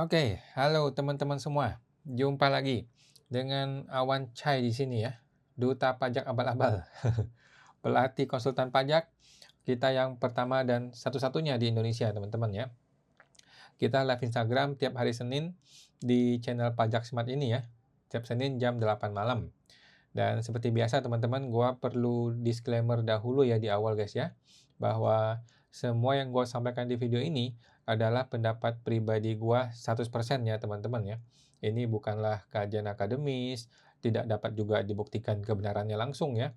Oke, halo teman-teman semua. Jumpa lagi dengan Awan Chai di sini ya. Duta Pajak Abal-abal. Pelatih konsultan pajak kita yang pertama dan satu-satunya di Indonesia, teman-teman ya. Kita live Instagram tiap hari Senin di channel Pajak Smart ini ya. Tiap Senin jam 8 malam. Dan seperti biasa teman-teman, gua perlu disclaimer dahulu ya di awal guys ya, bahwa semua yang gua sampaikan di video ini adalah pendapat pribadi gua 100% ya teman-teman ya. Ini bukanlah kajian akademis, tidak dapat juga dibuktikan kebenarannya langsung ya.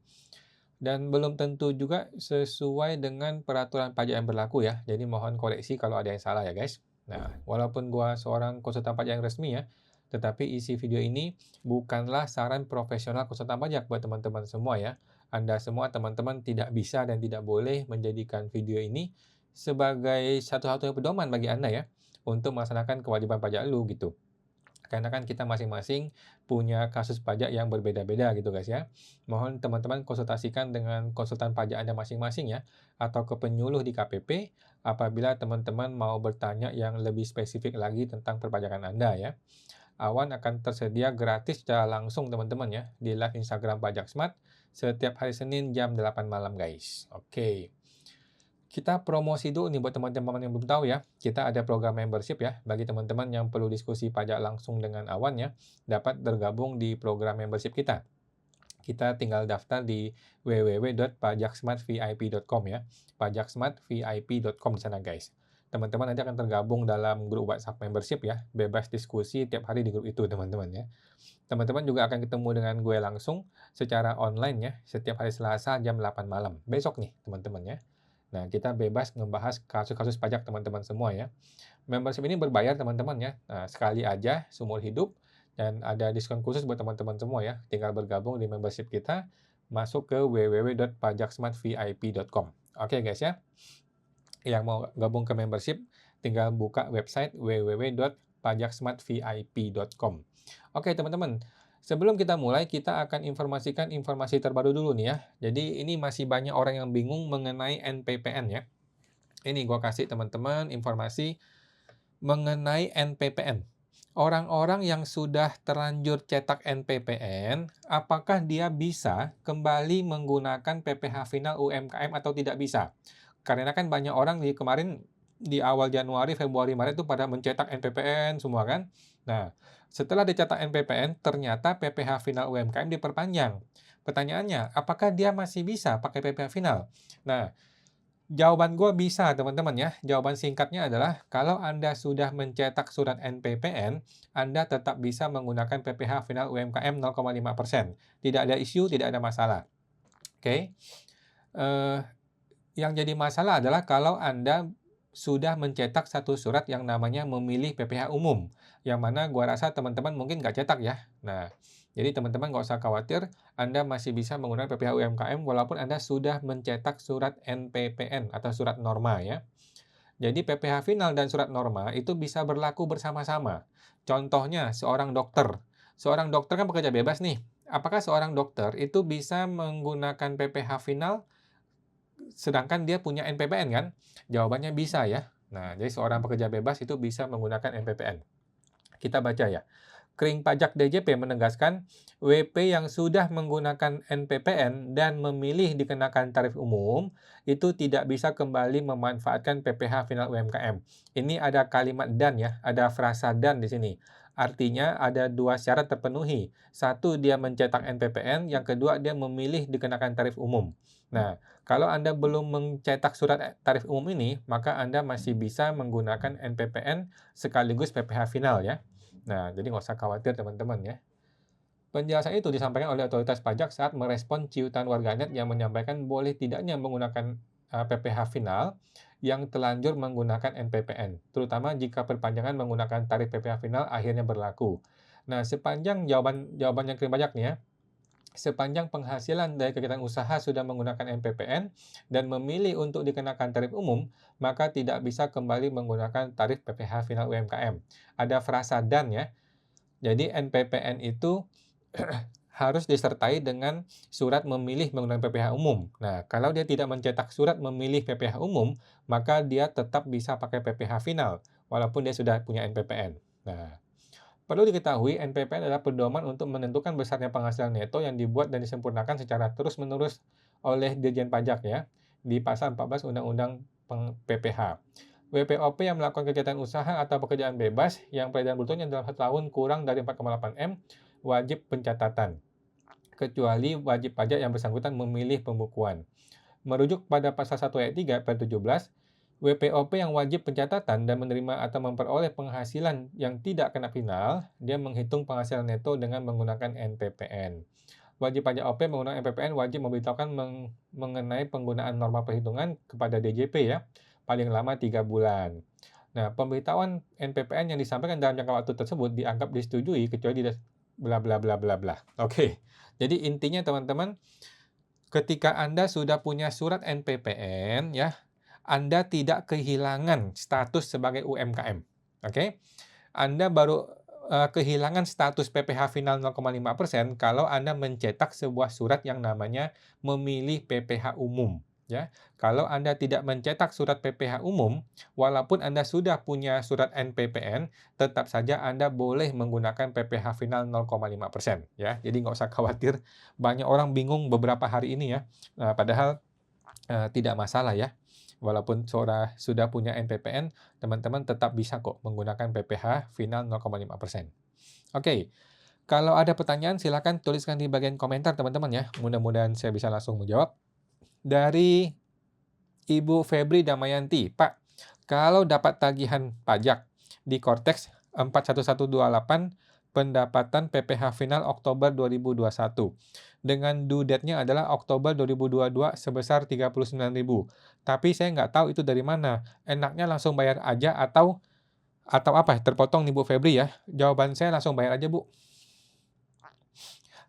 Dan belum tentu juga sesuai dengan peraturan pajak yang berlaku ya. Jadi mohon koreksi kalau ada yang salah ya guys. Nah, walaupun gua seorang konsultan pajak yang resmi ya, tetapi isi video ini bukanlah saran profesional konsultan pajak buat teman-teman semua ya. Anda semua teman-teman tidak bisa dan tidak boleh menjadikan video ini sebagai satu-satunya pedoman bagi Anda ya untuk melaksanakan kewajiban pajak lu gitu. Karena kan kita masing-masing punya kasus pajak yang berbeda-beda gitu guys ya. Mohon teman-teman konsultasikan dengan konsultan pajak Anda masing-masing ya, atau ke penyuluh di KPP apabila teman-teman mau bertanya yang lebih spesifik lagi tentang perpajakan Anda ya. Awan akan tersedia gratis secara langsung teman-teman ya, di live Instagram Pajak Smart setiap hari Senin jam 8 malam guys. Oke. Kita promosi dulu nih buat teman-teman yang belum tahu ya. Kita ada program membership ya, bagi teman-teman yang perlu diskusi pajak langsung dengan Awan ya, dapat bergabung di program membership kita. Kita tinggal daftar di www.pajaksmartvip.com ya, pajaksmartvip.com di sana guys. Teman-teman nanti akan tergabung dalam grup WhatsApp membership ya, bebas diskusi tiap hari di grup itu teman-teman ya. Teman-teman juga akan ketemu dengan gue langsung secara online ya, setiap hari Selasa jam 8 malam. Besok nih teman-teman ya. Nah, kita bebas ngebahas kasus-kasus pajak teman-teman semua ya. Membership ini berbayar teman-teman ya. Nah, sekali aja seumur hidup dan ada diskon khusus buat teman-teman semua ya. Tinggal bergabung di membership kita, masuk ke www.pajaksmartvip.com. Oke guys ya. Yang mau gabung ke membership, tinggal buka website www.pajaksmartvip.com. Oke teman-teman, sebelum kita mulai, kita akan informasikan informasi terbaru dulu nih ya. Jadi ini masih banyak orang yang bingung mengenai NPPN ya. Ini gua kasih teman-teman informasi mengenai NPPN. Orang-orang yang sudah terlanjur cetak NPPN, apakah dia bisa kembali menggunakan PPh Final UMKM atau tidak bisa? Karena kan banyak orang kemarin di awal Januari, Februari, Maret itu pada mencetak NPPN semua kan. Nah, setelah dicetak NPPN, ternyata PPh Final UMKM diperpanjang. Pertanyaannya, apakah dia masih bisa pakai PPh Final? Nah, jawaban gue bisa teman-teman ya. Jawaban singkatnya adalah kalau Anda sudah mencetak surat NPPN, Anda tetap bisa menggunakan PPh Final UMKM 0,5%. Tidak ada isu, tidak ada masalah. Oke. Yang jadi masalah adalah kalau Anda sudah mencetak satu surat yang namanya memilih PPh umum, yang mana gua rasa teman-teman mungkin nggak cetak ya. Nah, jadi teman-teman nggak usah khawatir, Anda masih bisa menggunakan PPh UMKM walaupun Anda sudah mencetak surat NPPN atau surat norma ya. Jadi PPh final dan surat norma itu bisa berlaku bersama-sama. Contohnya seorang dokter. Seorang dokter kan pekerja bebas nih. Apakah seorang dokter itu bisa menggunakan PPh final sedangkan dia punya NPPN kan? Jawabannya bisa ya. Nah, jadi seorang pekerja bebas itu bisa menggunakan NPPN. Kita baca ya. Kering Pajak DJP menegaskan, WP yang sudah menggunakan NPPN dan memilih dikenakan tarif umum, itu tidak bisa kembali memanfaatkan PPh Final UMKM. Ini ada kalimat dan ya, ada frasa dan di sini. Artinya ada dua syarat terpenuhi. Satu, dia mencetak NPPN, yang kedua, dia memilih dikenakan tarif umum. Nah, kalau Anda belum mencetak surat tarif umum ini, maka Anda masih bisa menggunakan NPPN sekaligus PPh Final ya. Nah, jadi nggak usah khawatir teman-teman ya. Penjelasan itu disampaikan oleh otoritas pajak saat merespon ciutan warganet yang menyampaikan boleh tidaknya menggunakan PPh final yang telanjur menggunakan NPPN, terutama jika perpanjangan menggunakan tarif PPh final akhirnya berlaku. Nah, sepanjang jawaban yang kirim pajak nih ya, sepanjang penghasilan dari kegiatan usaha sudah menggunakan NPPN dan memilih untuk dikenakan tarif umum, maka tidak bisa kembali menggunakan tarif PPh final UMKM. Ada frasa dan ya. Jadi NPPN itu harus disertai dengan surat memilih menggunakan PPh umum. Nah, kalau dia tidak mencetak surat memilih PPh umum, maka dia tetap bisa pakai PPh final, walaupun dia sudah punya NPPN. Nah, perlu diketahui NPPN adalah pedoman untuk menentukan besarnya penghasilan neto yang dibuat dan disempurnakan secara terus-menerus oleh Dirjen Pajak ya, di pasal 14 Undang-Undang PPH. WPOP yang melakukan kegiatan usaha atau pekerjaan bebas yang peredaran brutonya dalam 1 tahun kurang dari 4,8 M wajib pencatatan, kecuali wajib pajak yang bersangkutan memilih pembukuan. Merujuk pada pasal 1 ayat 3 per 17, WPOP yang wajib pencatatan dan menerima atau memperoleh penghasilan yang tidak kena penal, dia menghitung penghasilan neto dengan menggunakan NPPN. Wajib pajak OP menggunakan NPPN wajib memberitahukan mengenai penggunaan norma perhitungan kepada DJP ya, paling lama 3 bulan. Nah, pemberitahuan NPPN yang disampaikan dalam jangka waktu tersebut dianggap disetujui kecuali bla bla bla bla bla. Oke. Jadi intinya teman-teman, ketika Anda sudah punya surat NPPN ya, Anda tidak kehilangan status sebagai UMKM. Oke? Anda baru kehilangan status PPh final 0,5% kalau Anda mencetak sebuah surat yang namanya memilih PPh umum. Ya, kalau Anda tidak mencetak surat PPh umum, walaupun Anda sudah punya surat NPPN, tetap saja Anda boleh menggunakan PPh final 0,5%. Ya, jadi nggak usah khawatir. Banyak orang bingung beberapa hari ini ya. Padahal tidak masalah ya. Walaupun sudah punya NPPN, teman-teman tetap bisa kok menggunakan PPh final 0,5%. Oke, kalau ada pertanyaan silakan tuliskan di bagian komentar teman-teman ya. Mudah-mudahan saya bisa langsung menjawab. Dari Ibu Febri Damayanti, Pak, kalau dapat tagihan pajak di Kortex 41128 pendapatan PPh final Oktober 2021 dengan due date-nya adalah Oktober 2022 sebesar 39.000. Tapi saya nggak tahu itu dari mana. Enaknya langsung bayar aja atau apa? Terpotong nih Bu Febri ya. Jawaban saya langsung bayar aja Bu.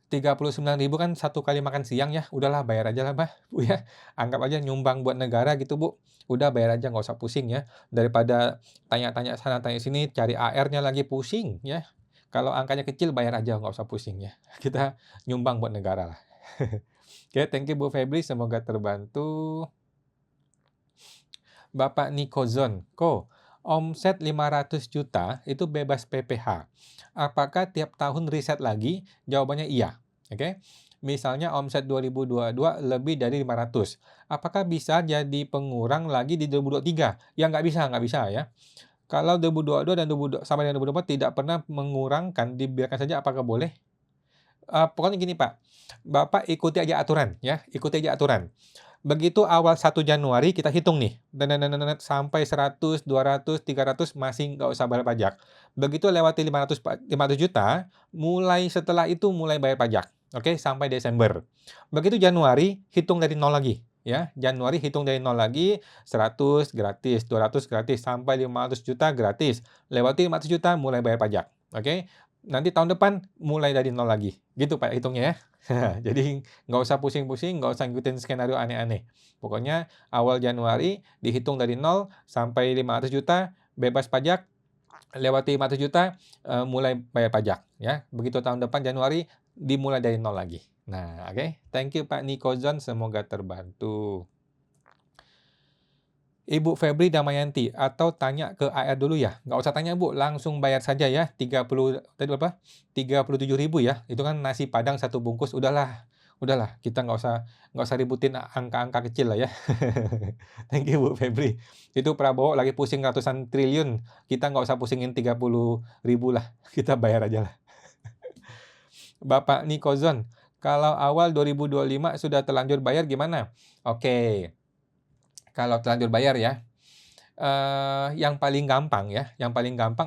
39.000 kan 1 kali makan siang ya. Udahlah bayar aja lah Bu ya. Anggap aja nyumbang buat negara gitu Bu. Udah bayar aja nggak usah pusing ya. Daripada tanya-tanya sana tanya sini cari AR-nya lagi pusing ya. Kalau angkanya kecil bayar aja nggak usah pusing ya. Kita nyumbang buat negara lah. Oke, thank you Bu Febri, semoga terbantu. Bapak Nikozon, omset 500 juta itu bebas PPh. Apakah tiap tahun riset lagi? Jawabannya iya. Oke. Misalnya omset 2022 lebih dari 500. Apakah bisa jadi pengurang lagi di 2023? Ya nggak bisa ya. Kalau 2022 dan sampai dengan 2024 tidak pernah mengurangkan, dibiarkan saja, apakah boleh? Pokoknya gini Pak, Bapak ikuti aja aturan ya, ikuti aja aturan. Begitu awal 1 Januari kita hitung nih, sampai 100, 200, 300 masih nggak usah bayar pajak. Begitu lewati 500 juta, mulai setelah itu mulai bayar pajak, oke, sampai Desember. Begitu Januari, hitung dari nol lagi, ya. Januari hitung dari nol lagi, 100 gratis, 200 gratis, sampai 500 juta gratis. Lewati 500 juta mulai bayar pajak, oke. Nanti tahun depan mulai dari nol lagi, gitu Pak hitungnya ya. Jadi nggak usah pusing-pusing, nggak usah ngikutin skenario aneh-aneh. Pokoknya awal Januari dihitung dari 0 sampai 500 juta bebas pajak, lewati 500 juta mulai bayar pajak ya. Begitu tahun depan Januari dimulai dari 0 lagi. Nah, oke. Thank you Pak Nikozon, semoga terbantu. Ibu Febri Damayanti, atau tanya ke AR dulu ya? Nggak usah tanya Bu, langsung bayar saja ya, 37.000 ya, itu kan nasi Padang 1 bungkus, udahlah, kita nggak usah ributin angka-angka kecil lah ya. Thank you Bu Febri. Itu Prabowo lagi pusing ratusan triliun, kita nggak usah pusingin 30.000 lah, kita bayar aja lah. Bapak Nikozon, kalau awal 2025 sudah terlanjur bayar gimana? Oke. Kalau terlanjur bayar ya, yang paling gampang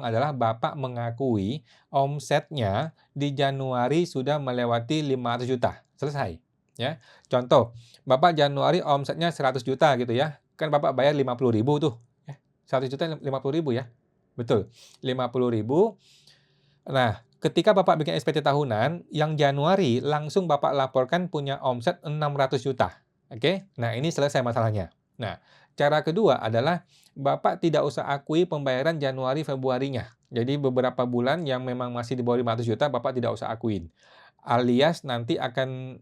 adalah Bapak mengakui omsetnya di Januari sudah melewati 500 juta, selesai, ya. Contoh, Bapak Januari omsetnya 100 juta gitu ya, kan Bapak bayar 50.000 tuh, ya. 100 juta 50.000 ya, betul, 50.000. Nah, ketika Bapak bikin SPT tahunan, yang Januari langsung Bapak laporkan punya omset 600 juta, oke? Nah, ini selesai masalahnya. Nah, cara kedua adalah Bapak tidak usah akui pembayaran Januari Februarinya. Jadi beberapa bulan yang memang masih di bawah 500 juta Bapak tidak usah akuin. Alias nanti akan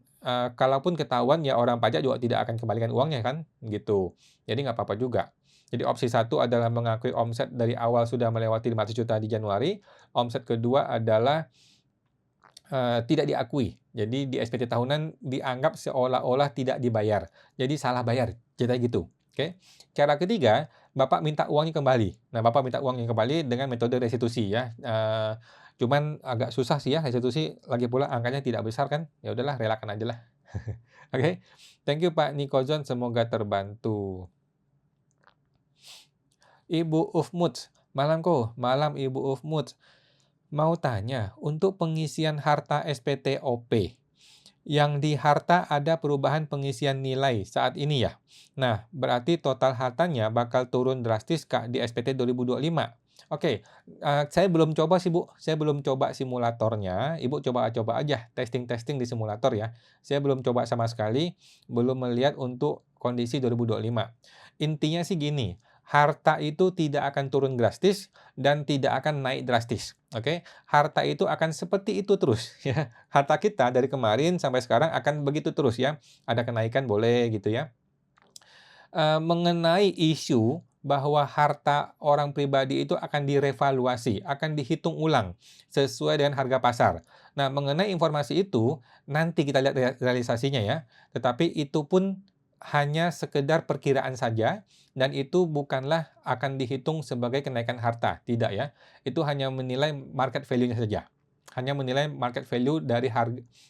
kalaupun ketahuan ya orang pajak juga tidak akan kembalikan uangnya kan, gitu. Jadi nggak apa-apa juga. Jadi opsi satu adalah mengakui omset dari awal sudah melewati 500 juta di Januari, omset kedua adalah tidak diakui. Jadi di SPT tahunan dianggap seolah-olah tidak dibayar. Jadi salah bayar, ceritanya gitu, oke. Cara ketiga, Bapak minta uangnya kembali. Nah, Bapak minta uangnya kembali dengan metode restitusi ya, cuman agak susah sih ya restitusi, lagi pula angkanya tidak besar kan, ya udahlah relakan ajalah. Oke, thank you Pak Nikozon, semoga terbantu. Ibu Ufmuts, malam malam Ibu Ufmuts. Mau tanya, untuk pengisian harta SPTOP, yang di harta ada perubahan pengisian nilai saat ini ya? Nah, berarti total hartanya bakal turun drastis Kak di SPT 2025. Oke, saya belum coba sih Bu, saya belum coba simulatornya, Ibu coba-coba aja testing-testing di simulator ya. Saya belum coba sama sekali, belum melihat untuk kondisi 2025. Intinya sih gini, harta itu tidak akan turun drastis dan tidak akan naik drastis, oke? Harta itu akan seperti itu terus ya. Harta kita dari kemarin sampai sekarang akan begitu terus ya. Ada kenaikan boleh gitu ya. Mengenai isu bahwa harta orang pribadi itu akan direvaluasi, akan dihitung ulang sesuai dengan harga pasar. Nah, mengenai informasi itu nanti kita lihat realisasinya ya. Tetapi itu pun hanya sekedar perkiraan saja dan itu bukanlah akan dihitung sebagai kenaikan harta, tidak ya. Itu hanya menilai market value-nya saja. Hanya menilai market value dari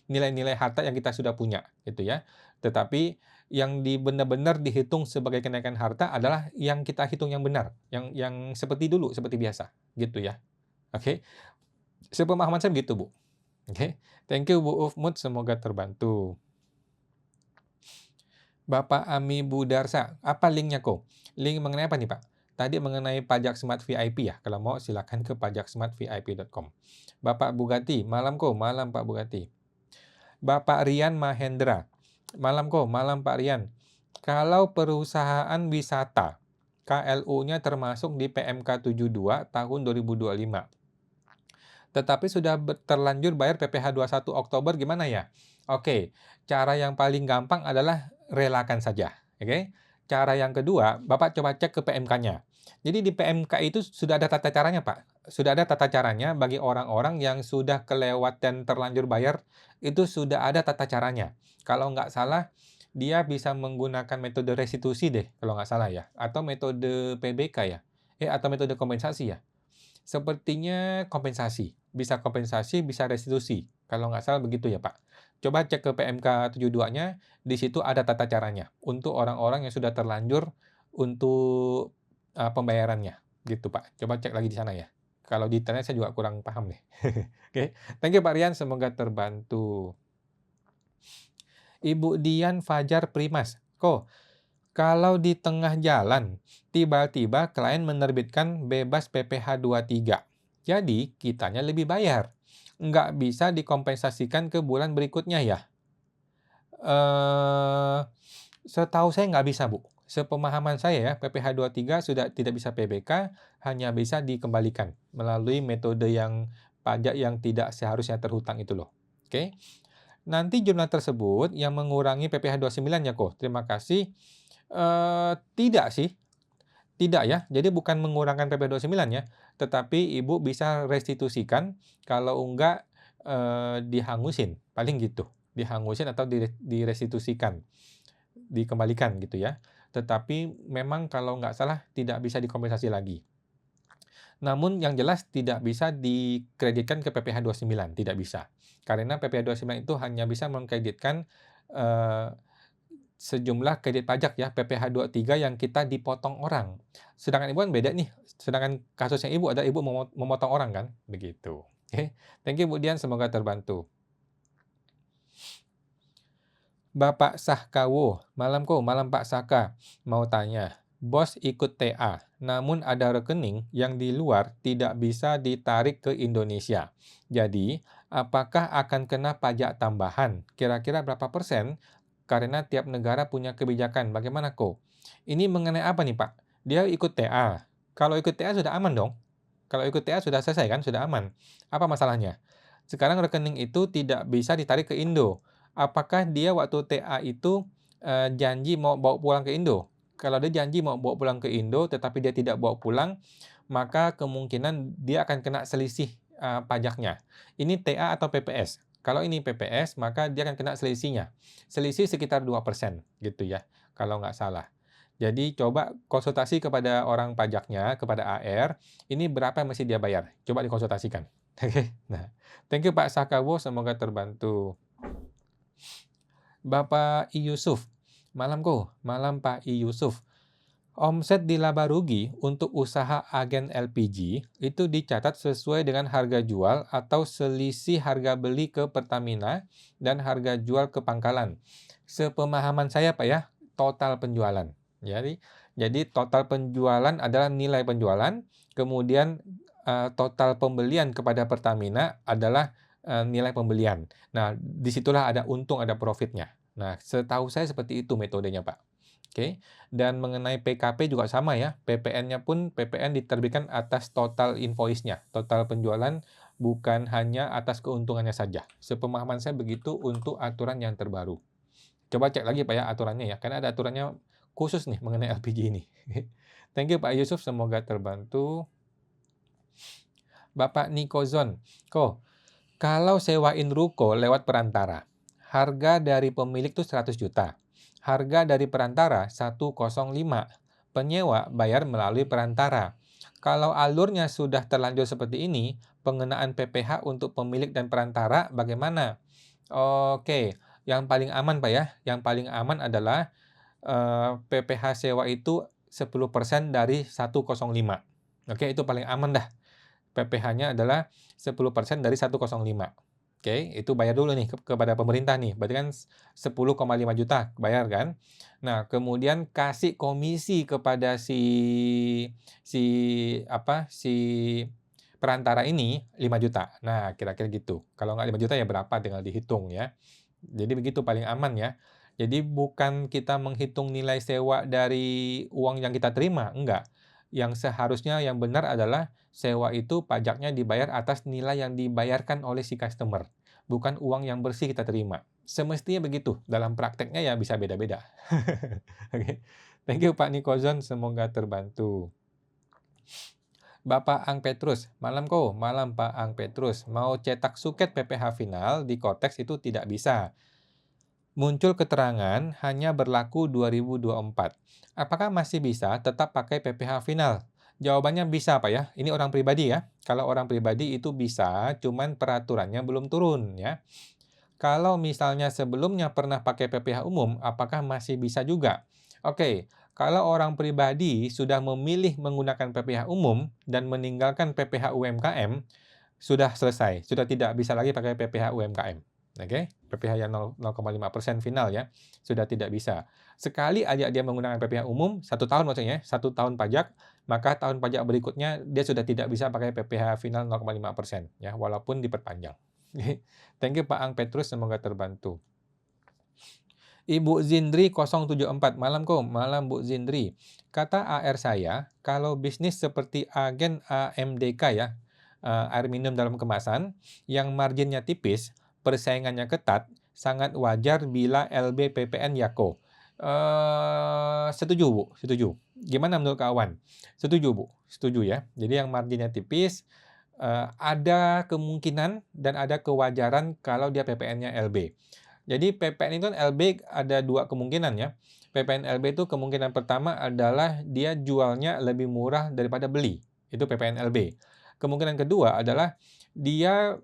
nilai-nilai harta yang kita sudah punya, gitu ya. Tetapi yang benar-benar dihitung sebagai kenaikan harta adalah yang kita hitung yang benar, yang seperti dulu, seperti biasa, gitu ya. Oke, sepemahaman saya begitu, Bu. Oke, thank you Bu Ufmut, semoga terbantu. Bapak Ami Budarsa, apa linknya kok? Link mengenai apa nih Pak? Tadi mengenai pajak smart VIP ya, kalau mau silakan ke pajaksmartvip.com. Bapak Bugatti, malam kok, malam Pak Bugatti. Bapak Rian Mahendra, malam kok, malam Pak Rian. Kalau perusahaan wisata, KLU-nya termasuk di PMK 72 tahun 2025. Tetapi sudah terlanjur bayar PPh 21 Oktober gimana ya? Oke, cara yang paling gampang adalah relakan saja, oke? Cara yang kedua, Bapak coba cek ke PMK-nya. Jadi di PMK itu sudah ada tata caranya, Pak. Sudah ada tata caranya bagi orang-orang yang sudah kelewat dan terlanjur bayar, itu sudah ada tata caranya. Kalau nggak salah, dia bisa menggunakan metode restitusi deh, kalau nggak salah ya, atau metode PBK ya, atau metode kompensasi ya. Sepertinya kompensasi, bisa restitusi, kalau nggak salah begitu ya, Pak. Coba cek ke PMK 72-nya, di situ ada tata caranya, untuk orang-orang yang sudah terlanjur untuk, pembayarannya, gitu, Pak. Coba cek lagi di sana ya. Kalau di internet saya juga kurang paham nih. Oke, thank you Pak Rian, semoga terbantu. Ibu Dian Fajar Primas, kalau di tengah jalan, tiba-tiba klien menerbitkan bebas PPh 23. Jadi, kitanya lebih bayar. Nggak bisa dikompensasikan ke bulan berikutnya ya? Eh, Setahu saya nggak bisa, Bu. Sepemahaman saya ya, PPh 23 sudah tidak bisa PBK, hanya bisa dikembalikan melalui metode yang pajak yang tidak seharusnya terhutang itu loh. Oke. Nanti jumlah tersebut yang mengurangi PPh 29 ya, Terima kasih. Tidak sih, tidak ya. Jadi bukan mengurangkan PP 29 ya, tetapi Ibu bisa restitusikan, kalau enggak, dihangusin, paling gitu. Dihangusin atau direstitusikan, dikembalikan gitu ya. Tetapi memang kalau nggak salah tidak bisa dikompensasi lagi. Namun yang jelas tidak bisa dikreditkan ke PPh 29, tidak bisa. Karena PPh 29 itu hanya bisa mengkreditkan, eee sejumlah kredit pajak ya, PPh 23 yang kita dipotong orang. Sedangkan Ibu kan beda nih, sedangkan kasusnya Ibu adalah Ibu memotong orang kan, begitu. Oke, thank you Bu Dian, semoga terbantu. Bapak Sahkawo, malam malam Pak Saka. Mau tanya, bos ikut TA, namun ada rekening yang di luar tidak bisa ditarik ke Indonesia. Jadi, apakah akan kena pajak tambahan? Kira-kira berapa persen? Karena tiap negara punya kebijakan. Bagaimana kok? Ini mengenai apa nih Pak? Dia ikut TA. Kalau ikut TA sudah aman dong? Kalau ikut TA sudah selesai kan? Sudah aman. Apa masalahnya? Sekarang rekening itu tidak bisa ditarik ke Indo. apakah dia waktu TA itu, janji mau bawa pulang ke Indo? Kalau dia janji mau bawa pulang ke Indo, tetapi dia tidak bawa pulang, maka kemungkinan dia akan kena selisih, pajaknya. Ini TA atau PPS? Kalau ini PPS, maka dia akan kena selisihnya. Selisih sekitar 2% gitu ya, kalau nggak salah. Jadi coba konsultasi kepada orang pajaknya, kepada AR, ini berapa yang mesti dia bayar? Coba dikonsultasikan. Oke. Nah, thank you Pak Sakawo, semoga terbantu. Bapak I. Yusuf, malam ko, malam Pak I. Yusuf. Omset di laba rugi untuk usaha agen LPG itu dicatat sesuai dengan harga jual atau selisih harga beli ke Pertamina dan harga jual ke pangkalan. Sepemahaman saya Pak ya, total penjualan. Jadi total penjualan adalah nilai penjualan, kemudian total pembelian kepada Pertamina adalah nilai pembelian. Nah, disitulah ada untung, ada profitnya. Nah, setahu saya seperti itu metodenya Pak. Oke, dan mengenai PKP juga sama ya, PPN-nya pun PPN diterbitkan atas total invoice-nya, total penjualan, bukan hanya atas keuntungannya saja. Sepemahaman saya begitu untuk aturan yang terbaru. Coba cek lagi Pak ya aturannya ya, karena ada aturannya khusus nih mengenai LPG ini. Thank you Pak Yusuf, semoga terbantu. Bapak Nikozon, kalau sewain ruko lewat perantara, harga dari pemilik itu 100 juta. Harga dari perantara 105. Penyewa bayar melalui perantara. Kalau alurnya sudah terlanjur seperti ini, pengenaan PPh untuk pemilik dan perantara bagaimana? Oke, yang paling aman Pak ya, yang paling aman adalah PPh sewa itu 10% dari 105. Oke, itu paling aman dah. PPh-nya adalah 10% dari 105. Oke, itu bayar dulu nih kepada pemerintah nih. Berarti kan 10,5 juta bayar kan. Nah, kemudian kasih komisi kepada si si perantara ini 5 juta. Nah, kira-kira gitu. Kalau nggak 5 juta ya berapa tinggal dihitung ya. Jadi begitu paling aman ya. Jadi bukan kita menghitung nilai sewa dari uang yang kita terima, enggak. Yang seharusnya yang benar adalah sewa itu pajaknya dibayar atas nilai yang dibayarkan oleh si customer, bukan uang yang bersih kita terima. Semestinya begitu, dalam prakteknya ya bisa beda-beda. Oke. Thank you Pak Nikozon, semoga terbantu. Bapak Ang Petrus, malam malam Pak Ang Petrus. Mau cetak suket PPh final di Kotex itu tidak bisa. Muncul keterangan hanya berlaku 2024. Apakah masih bisa tetap pakai PPh final? Jawabannya bisa Pak ya. Ini orang pribadi ya. Kalau orang pribadi itu bisa, cuman peraturannya belum turun ya. Kalau misalnya sebelumnya pernah pakai PPh umum, apakah masih bisa juga? Oke, kalau orang pribadi sudah memilih menggunakan PPh umum dan meninggalkan PPh UMKM, sudah selesai, sudah tidak bisa lagi pakai PPh UMKM. Oke, PPh yang 0,5% final ya, sudah tidak bisa. Sekali aja dia menggunakan PPh umum, 1 tahun maksudnya, 1 tahun pajak, maka tahun pajak berikutnya dia sudah tidak bisa pakai PPh final 0,5% ya, walaupun diperpanjang. Thank you Pak Ang Petrus, semoga terbantu. Ibu Zindri 074, malam malam Bu Zindri. Kata AR saya, kalau bisnis seperti agen AMDK ya, air minum dalam kemasan, yang marginnya tipis, persaingannya ketat, sangat wajar bila LB PPN Yako. Setuju Bu, setuju. Gimana menurut kawan? Setuju Bu, setuju ya. Jadi yang marginnya tipis, ada kemungkinan dan ada kewajaran kalau dia PPN-nya LB. Jadi PPN itu kan LB ada 2 kemungkinan ya. PPN LB itu kemungkinan pertama adalah dia jualnya lebih murah daripada beli, itu PPN LB. Kemungkinan kedua adalah dia,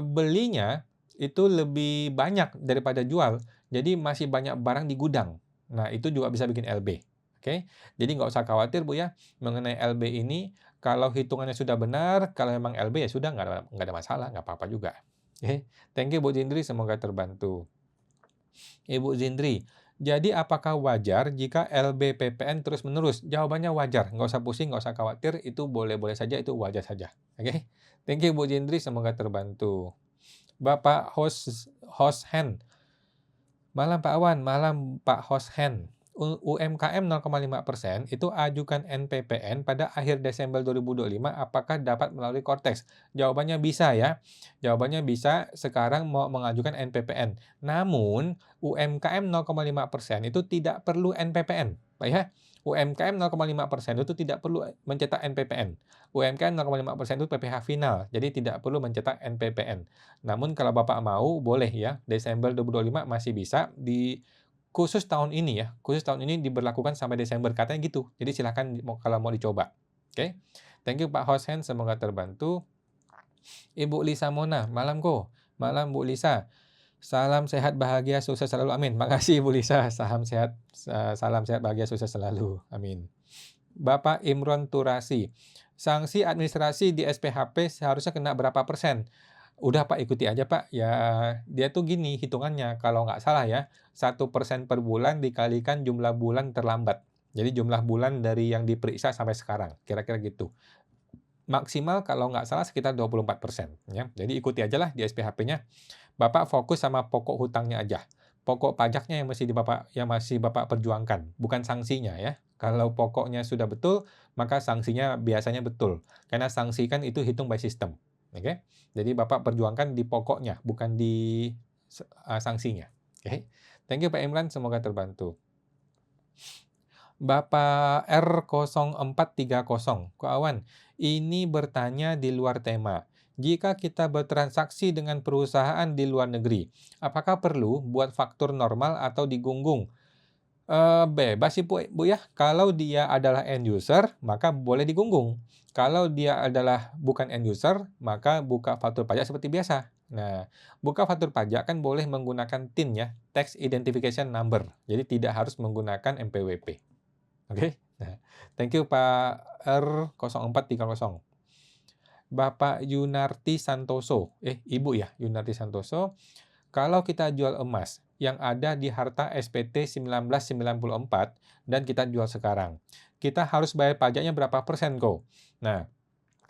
belinya itu lebih banyak daripada jual, jadi masih banyak barang di gudang. Nah, itu juga bisa bikin LB, oke. Jadi nggak usah khawatir Bu ya, mengenai LB ini, kalau hitungannya sudah benar, kalau memang LB ya sudah nggak ada masalah, nggak apa-apa juga. Oke, thank you Bu Zindri, semoga terbantu. Ibu Zindri, jadi apakah wajar jika LB PPN terus-menerus? Jawabannya wajar, nggak usah pusing, nggak usah khawatir, itu boleh-boleh saja, itu wajar saja. Oke, thank you Bu Zindri, semoga terbantu. Bapak Host Hand, malam Pak Awan, malam Pak Host Hand. UMKM 0,5% itu ajukan NPPN pada akhir Desember 2025 apakah dapat melalui Cortex? Jawabannya bisa ya. Jawabannya bisa sekarang mau mengajukan NPPN. Namun UMKM 0,5% itu tidak perlu NPPN, Pak ya. UMKM 0,5% itu tidak perlu mencetak NPPN. UMKM 0,5% itu PPh final, jadi tidak perlu mencetak NPPN. Namun kalau Bapak mau boleh ya, Desember 2025 masih bisa khusus tahun ini ya, khusus tahun ini diberlakukan sampai Desember, katanya gitu. Jadi silahkan kalau mau dicoba. Oke. Thank you Pak Hosen, semoga terbantu. Ibu Lisa Mona, malam ko. Malam Bu Lisa. Salam sehat, bahagia, sukses selalu. Amin. Makasih Ibu Lisa. Salam sehat, bahagia, sukses selalu. Amin. Bapak Imron Turasi. Sanksi administrasi di SPHP seharusnya kena berapa persen? Udah Pak, ikuti aja Pak. Ya, dia tuh gini hitungannya, kalau nggak salah ya, 1% per bulan dikalikan jumlah bulan terlambat. Jadi jumlah bulan dari yang diperiksa sampai sekarang, kira-kira gitu. Maksimal kalau nggak salah sekitar 24%, ya. Jadi ikuti aja lah di SPHP-nya. Bapak fokus sama pokok hutangnya aja. Pokok pajaknya yang masih Bapak perjuangkan, bukan sanksinya ya. Kalau pokoknya sudah betul, maka sanksinya biasanya betul. Karena sanksi kan itu hitung by system. Oke? Jadi Bapak perjuangkan di pokoknya, bukan di sanksinya. Oke? Thank you Pak Imran, semoga terbantu. Bapak R0430, Ko Awan, ini bertanya di luar tema. Jika kita bertransaksi dengan perusahaan di luar negeri, apakah perlu buat faktur normal atau digunggung? Bebas sih Bu ya. Kalau dia adalah end user, maka boleh digunggung. Kalau dia adalah bukan end user, maka buka faktur pajak seperti biasa. Nah, buka faktur pajak kan boleh menggunakan TIN ya, Tax Identification Number. Jadi tidak harus menggunakan MPWP. Oke. Nah, thank you Pak R0430. Bapak Yunarti Santoso, Ibu ya, Yunarti Santoso, kalau kita jual emas yang ada di harta SPT 1994 dan kita jual sekarang, kita harus bayar pajaknya berapa persen kok? Nah,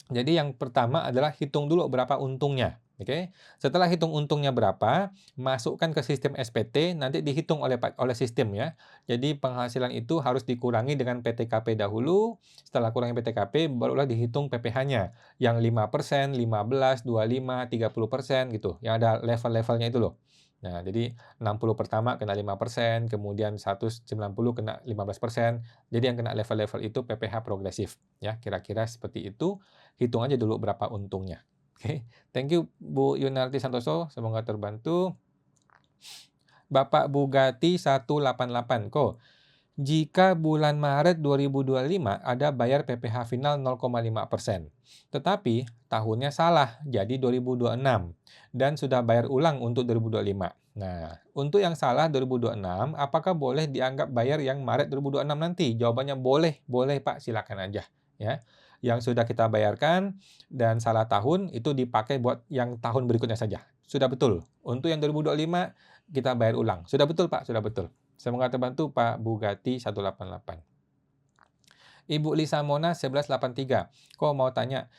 jadi yang pertama adalah hitung dulu berapa untungnya. Oke. Setelah hitung untungnya berapa, masukkan ke sistem SPT, nanti dihitung oleh sistem ya. Jadi penghasilan itu harus dikurangi dengan PTKP dahulu, setelah kurangi PTKP barulah dihitung PPh-nya. Yang 5%, 15, 25, 30% gitu. Yang ada level-levelnya itu loh. Nah, jadi 60 pertama kena 5%, kemudian 190 kena 15%. Jadi yang kena level-level itu PPh progresif ya. Kira-kira seperti itu. Hitung aja dulu berapa untungnya. Oke. Thank you Bu Yunarti Santoso, semoga terbantu. Bapak Bugatti 188, Ko. Jika bulan Maret 2025 ada bayar PPh final 0,5%. Tetapi tahunnya salah, jadi 2026 dan sudah bayar ulang untuk 2025. Nah, untuk yang salah 2026, apakah boleh dianggap bayar yang Maret 2026 nanti? Jawabannya boleh, boleh Pak, silakan aja ya. Yang sudah kita bayarkan dan salah tahun itu dipakai buat yang tahun berikutnya saja. Sudah betul. Untuk yang 2025 kita bayar ulang. Sudah betul Pak, sudah betul. Semoga terbantu Pak Bugatti 188. Ibu Lisa Mona 1183. Kok mau tanya,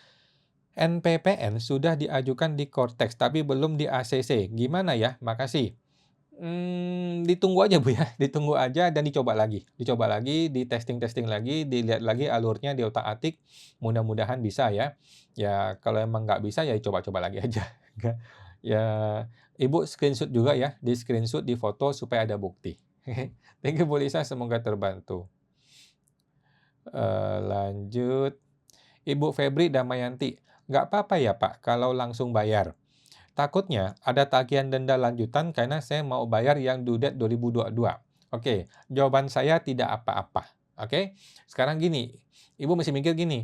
NPPN sudah diajukan di Cortex tapi belum di ACC. Gimana ya? Makasih. Ditunggu aja Bu ya, ditunggu aja dan dicoba lagi. Dicoba lagi, di testing-testing lagi, dilihat lagi alurnya, diotak-atik. Mudah-mudahan bisa ya. Ya kalau emang nggak bisa ya coba-coba lagi aja. Ya Ibu screenshot juga ya, di screenshot, di foto supaya ada bukti. Thank you Bu Lisa, semoga terbantu. Lanjut. Ibu Febri Damayanti, nggak apa-apa ya Pak kalau langsung bayar. Takutnya ada tagihan denda lanjutan karena saya mau bayar yang due date 2022. Oke, jawaban saya tidak apa-apa. Oke, sekarang gini, Ibu mesti mikir gini,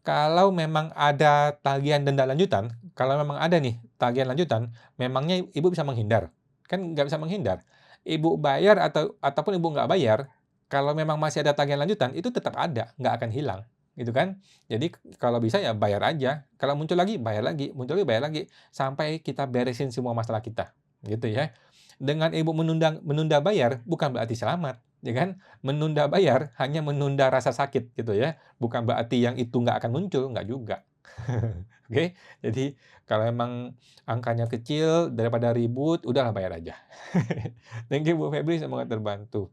kalau memang ada tagihan denda lanjutan, kalau memang ada nih tagihan lanjutan, memangnya Ibu bisa menghindar? Kan nggak bisa menghindar. Ibu bayar ataupun Ibu nggak bayar, kalau memang masih ada tagihan lanjutan, itu tetap ada, nggak akan hilang, gitu kan? Jadi kalau bisa ya bayar aja. Kalau muncul lagi, bayar lagi, muncul lagi, bayar lagi, sampai kita beresin semua masalah kita, gitu ya. Dengan Ibu menunda bayar, bukan berarti selamat, ya kan? Menunda bayar hanya menunda rasa sakit, gitu ya. Bukan berarti yang itu nggak akan muncul, nggak juga. Oke, jadi kalau emang angkanya kecil daripada ribut, udahlah bayar aja. Thank you Bu Febri, semoga terbantu.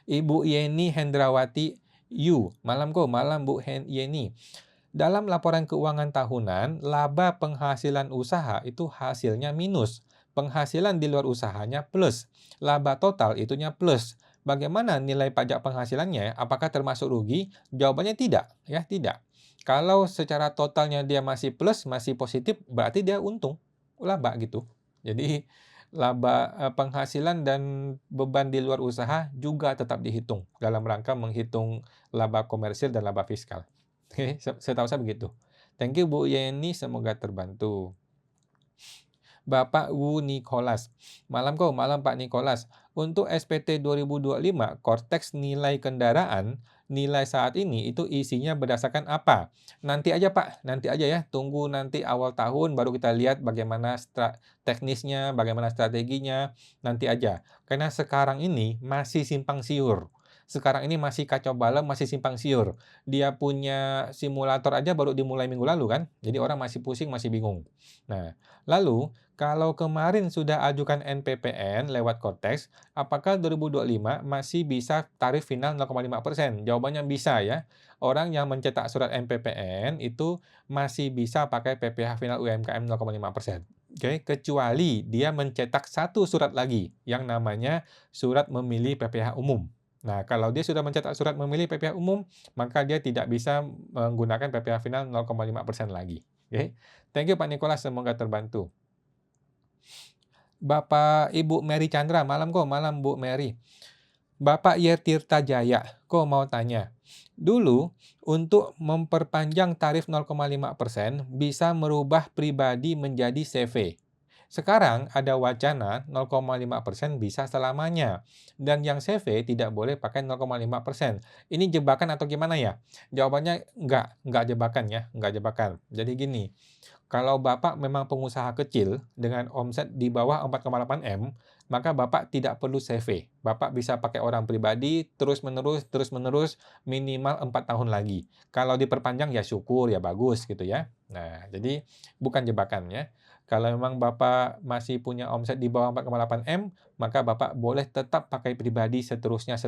Ibu Yeni Hendrawati Yu. Malam ko, malam Bu Yeni. Dalam laporan keuangan tahunan, laba penghasilan usaha itu hasilnya minus. Penghasilan di luar usahanya plus. Laba total itunya plus. Bagaimana nilai pajak penghasilannya? Apakah termasuk rugi? Jawabannya tidak, ya tidak. Kalau secara totalnya dia masih plus, masih positif, berarti dia untung, laba gitu. Jadi laba penghasilan dan beban di luar usaha juga tetap dihitung dalam rangka menghitung laba komersil dan laba fiskal. Oke, setahu saya begitu. Thank you Bu Yeni, semoga terbantu. Bapak Wu Nicholas. Malam kok, malam Pak Nicholas. Untuk SPT 2025, Cortex nilai kendaraan, nilai saat ini itu isinya berdasarkan apa? Nanti aja Pak, nanti aja ya. Tunggu nanti awal tahun baru kita lihat bagaimana teknisnya, bagaimana strateginya, nanti aja. Karena sekarang ini masih simpang siur. Sekarang ini masih kacau balau, masih simpang siur. Dia punya simulator aja baru dimulai minggu lalu kan? Jadi orang masih pusing, masih bingung. Nah, lalu kalau kemarin sudah ajukan NPPN lewat Cortex, apakah 2025 masih bisa tarif final 0,5%? Jawabannya bisa ya. Orang yang mencetak surat NPPN itu masih bisa pakai PPh final UMKM 0,5%. Oke, kecuali dia mencetak satu surat lagi yang namanya surat memilih PPh umum. Nah, kalau dia sudah mencetak surat memilih PPh umum, maka dia tidak bisa menggunakan PPh final 0,5% lagi. Oke. Thank you Pak Nikolas, semoga terbantu. Bapak Ibu Mary Chandra, malam kok, malam Bu Mary. Bapak Yetirta Jaya, kok mau tanya. Dulu, untuk memperpanjang tarif 0,5% bisa merubah pribadi menjadi CV. Sekarang ada wacana 0,5% bisa selamanya. Dan yang CV tidak boleh pakai 0,5%. Ini jebakan atau gimana ya? Jawabannya enggak jebakan ya, enggak jebakan. Jadi gini, kalau Bapak memang pengusaha kecil dengan omset di bawah 4,8 M, maka Bapak tidak perlu CV. Bapak bisa pakai orang pribadi terus-menerus minimal 4 tahun lagi. Kalau diperpanjang ya syukur, ya bagus gitu ya. Nah, jadi bukan jebakan ya. Kalau memang Bapak masih punya omset di bawah 4,8 M, maka Bapak boleh tetap pakai pribadi seterusnya.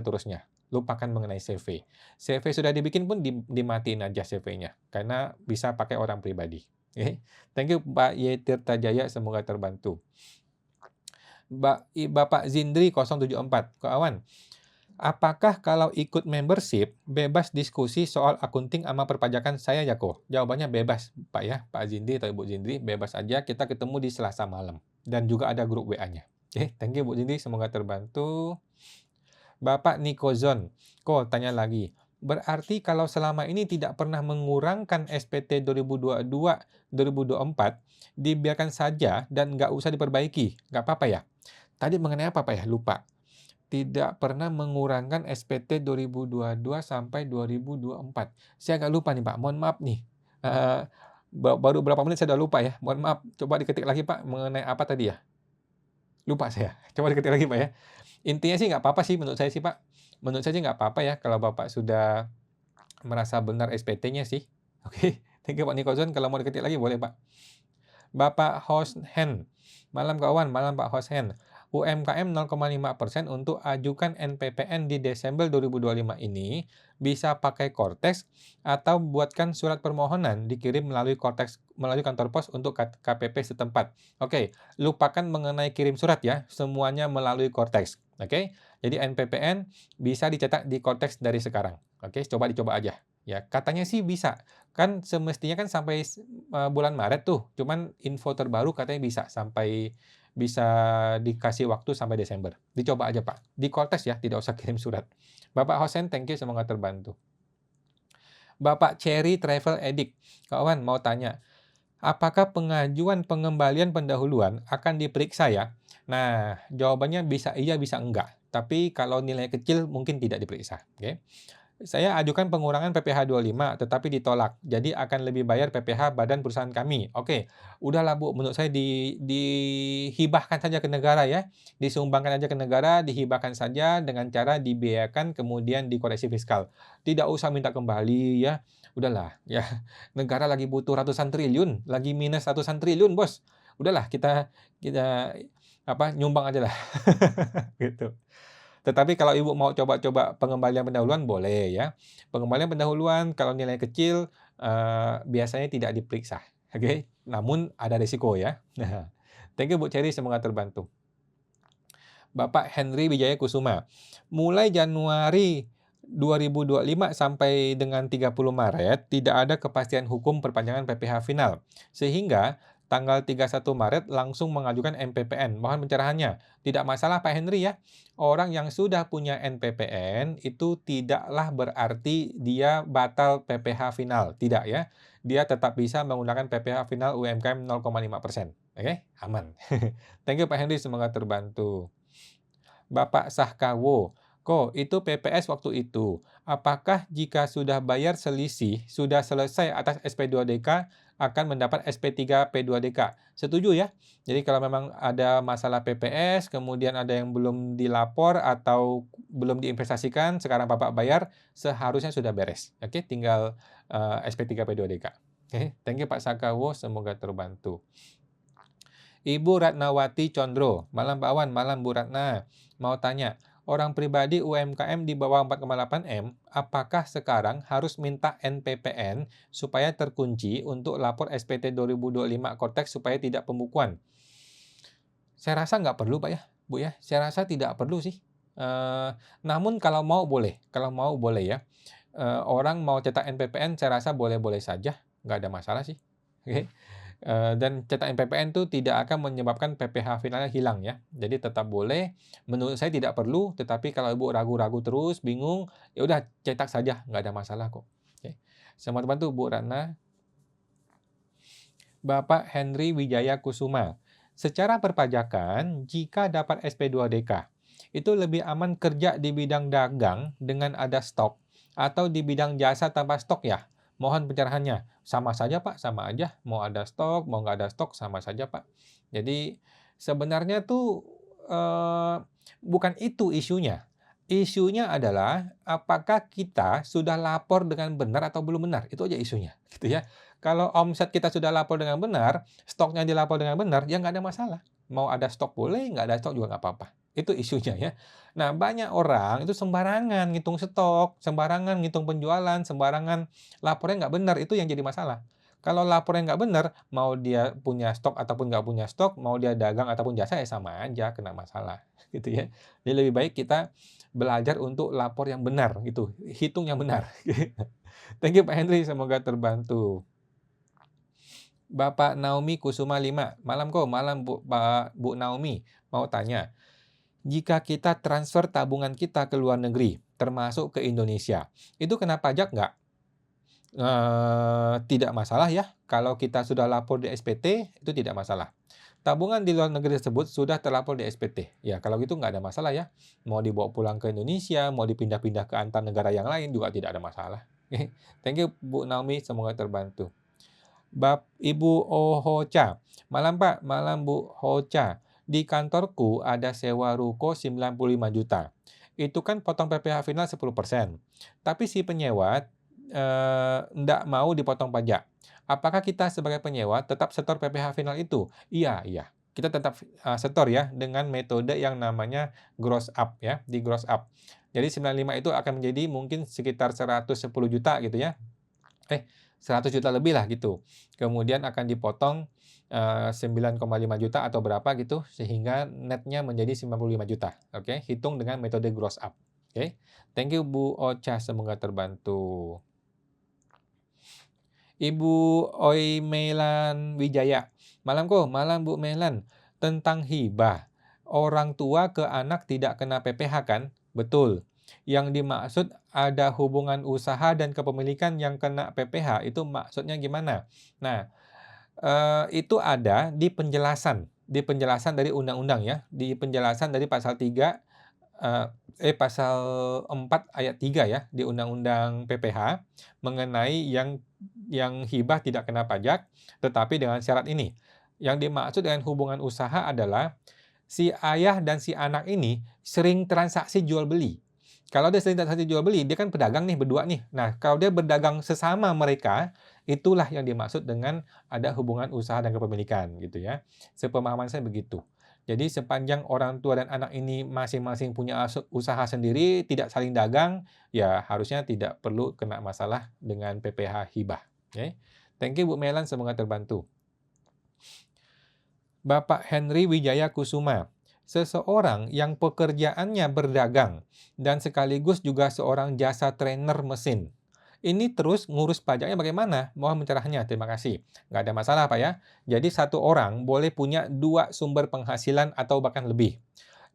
Lupakan mengenai CV. CV sudah dibikin pun dimatiin aja CV-nya, karena bisa pakai orang pribadi. Oke. Thank you Pak Yetirta Jaya, semoga terbantu. Bapak Zindri 074, Kawan. Apakah kalau ikut membership bebas diskusi soal akunting sama perpajakan saya ya kok? Jawabannya bebas Pak ya, Pak Zindri atau Ibu Zindri, bebas aja, kita ketemu di Selasa malam. Dan juga ada grup WA-nya. Oke, thank you Bu Zindri, semoga terbantu. Bapak Nikozon, kok tanya lagi. Berarti kalau selama ini tidak pernah mengurangkan SPT 2022-2024, dibiarkan saja dan nggak usah diperbaiki, nggak apa-apa ya? Tadi mengenai apa Pak ya? Lupa. Tidak pernah mengurangkan SPT 2022 sampai 2024. Saya agak lupa nih Pak, mohon maaf nih. Eee, baru berapa menit saya udah lupa ya, mohon maaf. Coba diketik lagi Pak, mengenai apa tadi ya? Lupa saya, coba diketik lagi Pak ya. Intinya sih nggak apa-apa sih menurut saya sih Pak. Menurut saya sih nggak apa-apa ya kalau Bapak sudah merasa benar SPT-nya sih. Oke, thank you Pak Nikozon, kalau mau diketik lagi boleh Pak. Bapak Hoshen, malam kawan, malam Pak Hoshen. UMKM 0,5% untuk ajukan NPPN di Desember 2025 ini bisa pakai Cortex atau buatkan surat permohonan dikirim melalui Cortex melalui kantor pos untuk KPP setempat. Oke, lupakan mengenai kirim surat ya, semuanya melalui Cortex. Oke, jadi NPPN bisa dicetak di Cortex dari sekarang. Oke, coba dicoba aja. Ya, katanya sih bisa. Kan semestinya kan sampai bulan Maret tuh, cuman info terbaru katanya bisa dikasih waktu sampai Desember. Dicoba aja Pak, di Cortex ya, tidak usah kirim surat. Bapak Hosen, thank you, semoga terbantu. Bapak Cherry Travel Edict, kawan mau tanya, apakah pengajuan pengembalian pendahuluan akan diperiksa ya? Nah, jawabannya bisa iya, bisa enggak. Tapi kalau nilai kecil mungkin tidak diperiksa. Oke. Saya ajukan pengurangan PPh 25, tetapi ditolak. Jadi akan lebih bayar PPh badan perusahaan kami. Oke, udahlah Bu, menurut saya dihibahkan saja ke negara ya. Disumbangkan aja ke negara, dihibahkan saja dengan cara dibiayakan kemudian dikoreksi fiskal. Tidak usah minta kembali ya. Udahlah, ya. Negara lagi butuh ratusan triliun, lagi minus ratusan triliun, Bos. Udahlah, kita nyumbang aja lah. Gitu. Tetapi kalau Ibu mau coba-coba pengembalian pendahuluan boleh ya. Pengembalian pendahuluan kalau nilai kecil, biasanya tidak diperiksa, oke. Namun ada risiko ya. Thank you Bu Cherry, semoga terbantu. Bapak Henry Wijaya Kusuma, mulai Januari 2025 sampai dengan 30 Maret tidak ada kepastian hukum perpanjangan PPh final, sehingga tanggal 31 Maret langsung mengajukan NPPN. Mohon pencerahannya. Tidak masalah Pak Henry ya. Orang yang sudah punya NPPN itu tidaklah berarti dia batal PPh final. Tidak ya. Dia tetap bisa menggunakan PPh final UMKM 0,5%. Oke, aman. Thank you Pak Henry, semoga terbantu. Bapak Sahkawo, kok itu PPS waktu itu. Apakah jika sudah bayar selisih, sudah selesai atas SP2DK, akan mendapat SP3 P2DK? Setuju ya? Jadi kalau memang ada masalah PPS, kemudian ada yang belum dilapor atau belum diinvestasikan, sekarang Bapak bayar, seharusnya sudah beres. Oke, tinggal SP3 P2DK. Oke, thank you Pak Sakawo, semoga terbantu. Ibu Ratnawati Condro, malam Pak Wan, malam Bu Ratna. Mau tanya, orang pribadi UMKM di bawah 4,8 M, apakah sekarang harus minta NPPN supaya terkunci untuk lapor SPT 2025 Kortex supaya tidak pembukuan? Saya rasa nggak perlu Pak ya, Bu ya. Saya rasa tidak perlu sih. Namun kalau mau boleh ya. Orang mau cetak NPPN saya rasa boleh-boleh saja, nggak ada masalah sih. Oke. Dan cetak NPPN itu tidak akan menyebabkan PPh finalnya hilang ya. Jadi tetap boleh, menurut saya tidak perlu, tetapi kalau Ibu ragu-ragu terus, bingung, ya udah cetak saja, nggak ada masalah kok. Oke. Selamat bantu Bu Ratna. Bapak Henry Wijaya Kusuma, secara perpajakan, jika dapat SP2DK, itu lebih aman kerja di bidang dagang dengan ada stok atau di bidang jasa tanpa stok ya? Mohon pencerahannya. Sama saja Pak, sama aja. Mau ada stok, mau nggak ada stok, sama saja Pak. Jadi sebenarnya tuh bukan itu isunya. Isunya adalah apakah kita sudah lapor dengan benar atau belum benar. Itu aja isunya, gitu ya. Kalau omset kita sudah lapor dengan benar, stoknya dilapor dengan benar, ya nggak ada masalah. Mau ada stok boleh, nggak ada stok juga nggak apa-apa. Itu isunya ya. Nah, banyak orang itu sembarangan ngitung stok, sembarangan ngitung penjualan, sembarangan lapornya nggak benar, itu yang jadi masalah. Kalau lapornya nggak benar, mau dia punya stok ataupun nggak punya stok, mau dia dagang ataupun jasa, ya sama aja kena masalah, gitu ya. Jadi lebih baik kita belajar untuk lapor yang benar, gitu, hitung yang benar. Thank you Pak Henry, semoga terbantu. Bapak Naomi Kusuma 5, malam kok, malam Bu Naomi, mau tanya, jika kita transfer tabungan kita ke luar negeri, termasuk ke Indonesia, itu kena pajak nggak? Tidak masalah ya, kalau kita sudah lapor di SPT, itu tidak masalah. Tabungan di luar negeri tersebut sudah terlapor di SPT. Ya, kalau gitu nggak ada masalah ya. Mau dibawa pulang ke Indonesia, mau dipindah-pindah ke antar negara yang lain juga tidak ada masalah. Thank you Bu Naomi, semoga terbantu. Ibu Ohocha, malam Pak, malam Bu Hocha. Di kantorku ada sewa ruko 95 juta. Itu kan potong PPh final 10%. Tapi si penyewa nggak mau dipotong pajak. Apakah kita sebagai penyewa tetap setor PPh final itu? Iya, iya. Kita tetap setor ya dengan metode yang namanya gross up ya, di gross up. Jadi 95 itu akan menjadi mungkin sekitar 110 juta gitu ya. 100 juta lebih lah gitu. Kemudian akan dipotong 9,5 juta atau berapa gitu sehingga netnya menjadi 95 juta. Oke, hitung dengan metode gross up. Oke. Thank you Bu Ocha, semoga terbantu. Ibu Oi Melan Wijaya. Malam kok, malam Bu Melan. Tentang hibah. Orang tua ke anak tidak kena PPh kan? Betul. Yang dimaksud ada hubungan usaha dan kepemilikan yang kena PPh, itu maksudnya gimana? Nah, itu ada di penjelasan dari undang-undang ya, di penjelasan dari pasal 3, pasal 4 ayat 3 ya, di Undang-Undang PPh, mengenai yang hibah tidak kena pajak, tetapi dengan syarat ini. Yang dimaksud dengan hubungan usaha adalah si ayah dan si anak ini sering transaksi jual beli. Kalau dia sering transaksi jual beli, dia kan pedagang nih berdua nih. Nah, kalau dia berdagang sesama mereka, itulah yang dimaksud dengan ada hubungan usaha dan kepemilikan gitu ya. Sepemahaman saya begitu. Jadi sepanjang orang tua dan anak ini masing-masing punya usaha sendiri, tidak saling dagang, ya harusnya tidak perlu kena masalah dengan PPh hibah. Oke. Thank you Bu Melan, semoga terbantu. Bapak Henry Wijaya Kusuma, seseorang yang pekerjaannya berdagang dan sekaligus juga seorang jasa trainer mesin. Ini terus ngurus pajaknya bagaimana? Mohon pencerahannya, terima kasih. Nggak ada masalah Pak ya. Jadi satu orang boleh punya 2 sumber penghasilan atau bahkan lebih.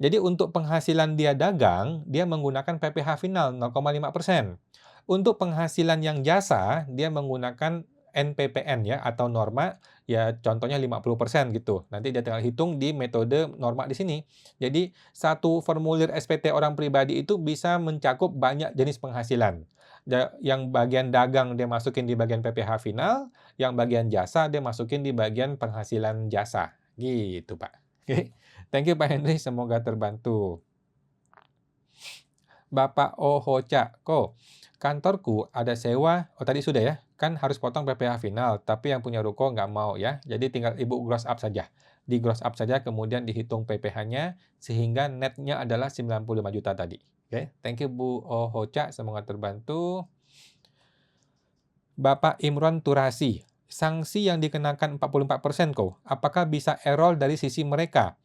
Jadi untuk penghasilan dia dagang, dia menggunakan PPh final 0,5%. Untuk penghasilan yang jasa, dia menggunakan NPPN ya atau norma, ya contohnya 50% gitu. Nanti dia tinggal hitung di metode norma di sini. Jadi satu formulir SPT orang pribadi itu bisa mencakup banyak jenis penghasilan. Yang bagian dagang dia masukin di bagian PPh final, yang bagian jasa dia masukin di bagian penghasilan jasa. Gitu Pak. Oke. Thank you Pak Henry, semoga terbantu. Bapak Ohoca, kantorku ada sewa, tadi sudah ya, kan harus potong PPh final, tapi yang punya ruko nggak mau ya, jadi tinggal Ibu gross up saja. Di gross up saja, kemudian dihitung PPh-nya, sehingga netnya adalah 95 juta tadi. Oke, thank you Bu Ohoca, semoga terbantu. Bapak Imron Turasi, sanksi yang dikenakan 44% apakah bisa error dari sisi mereka?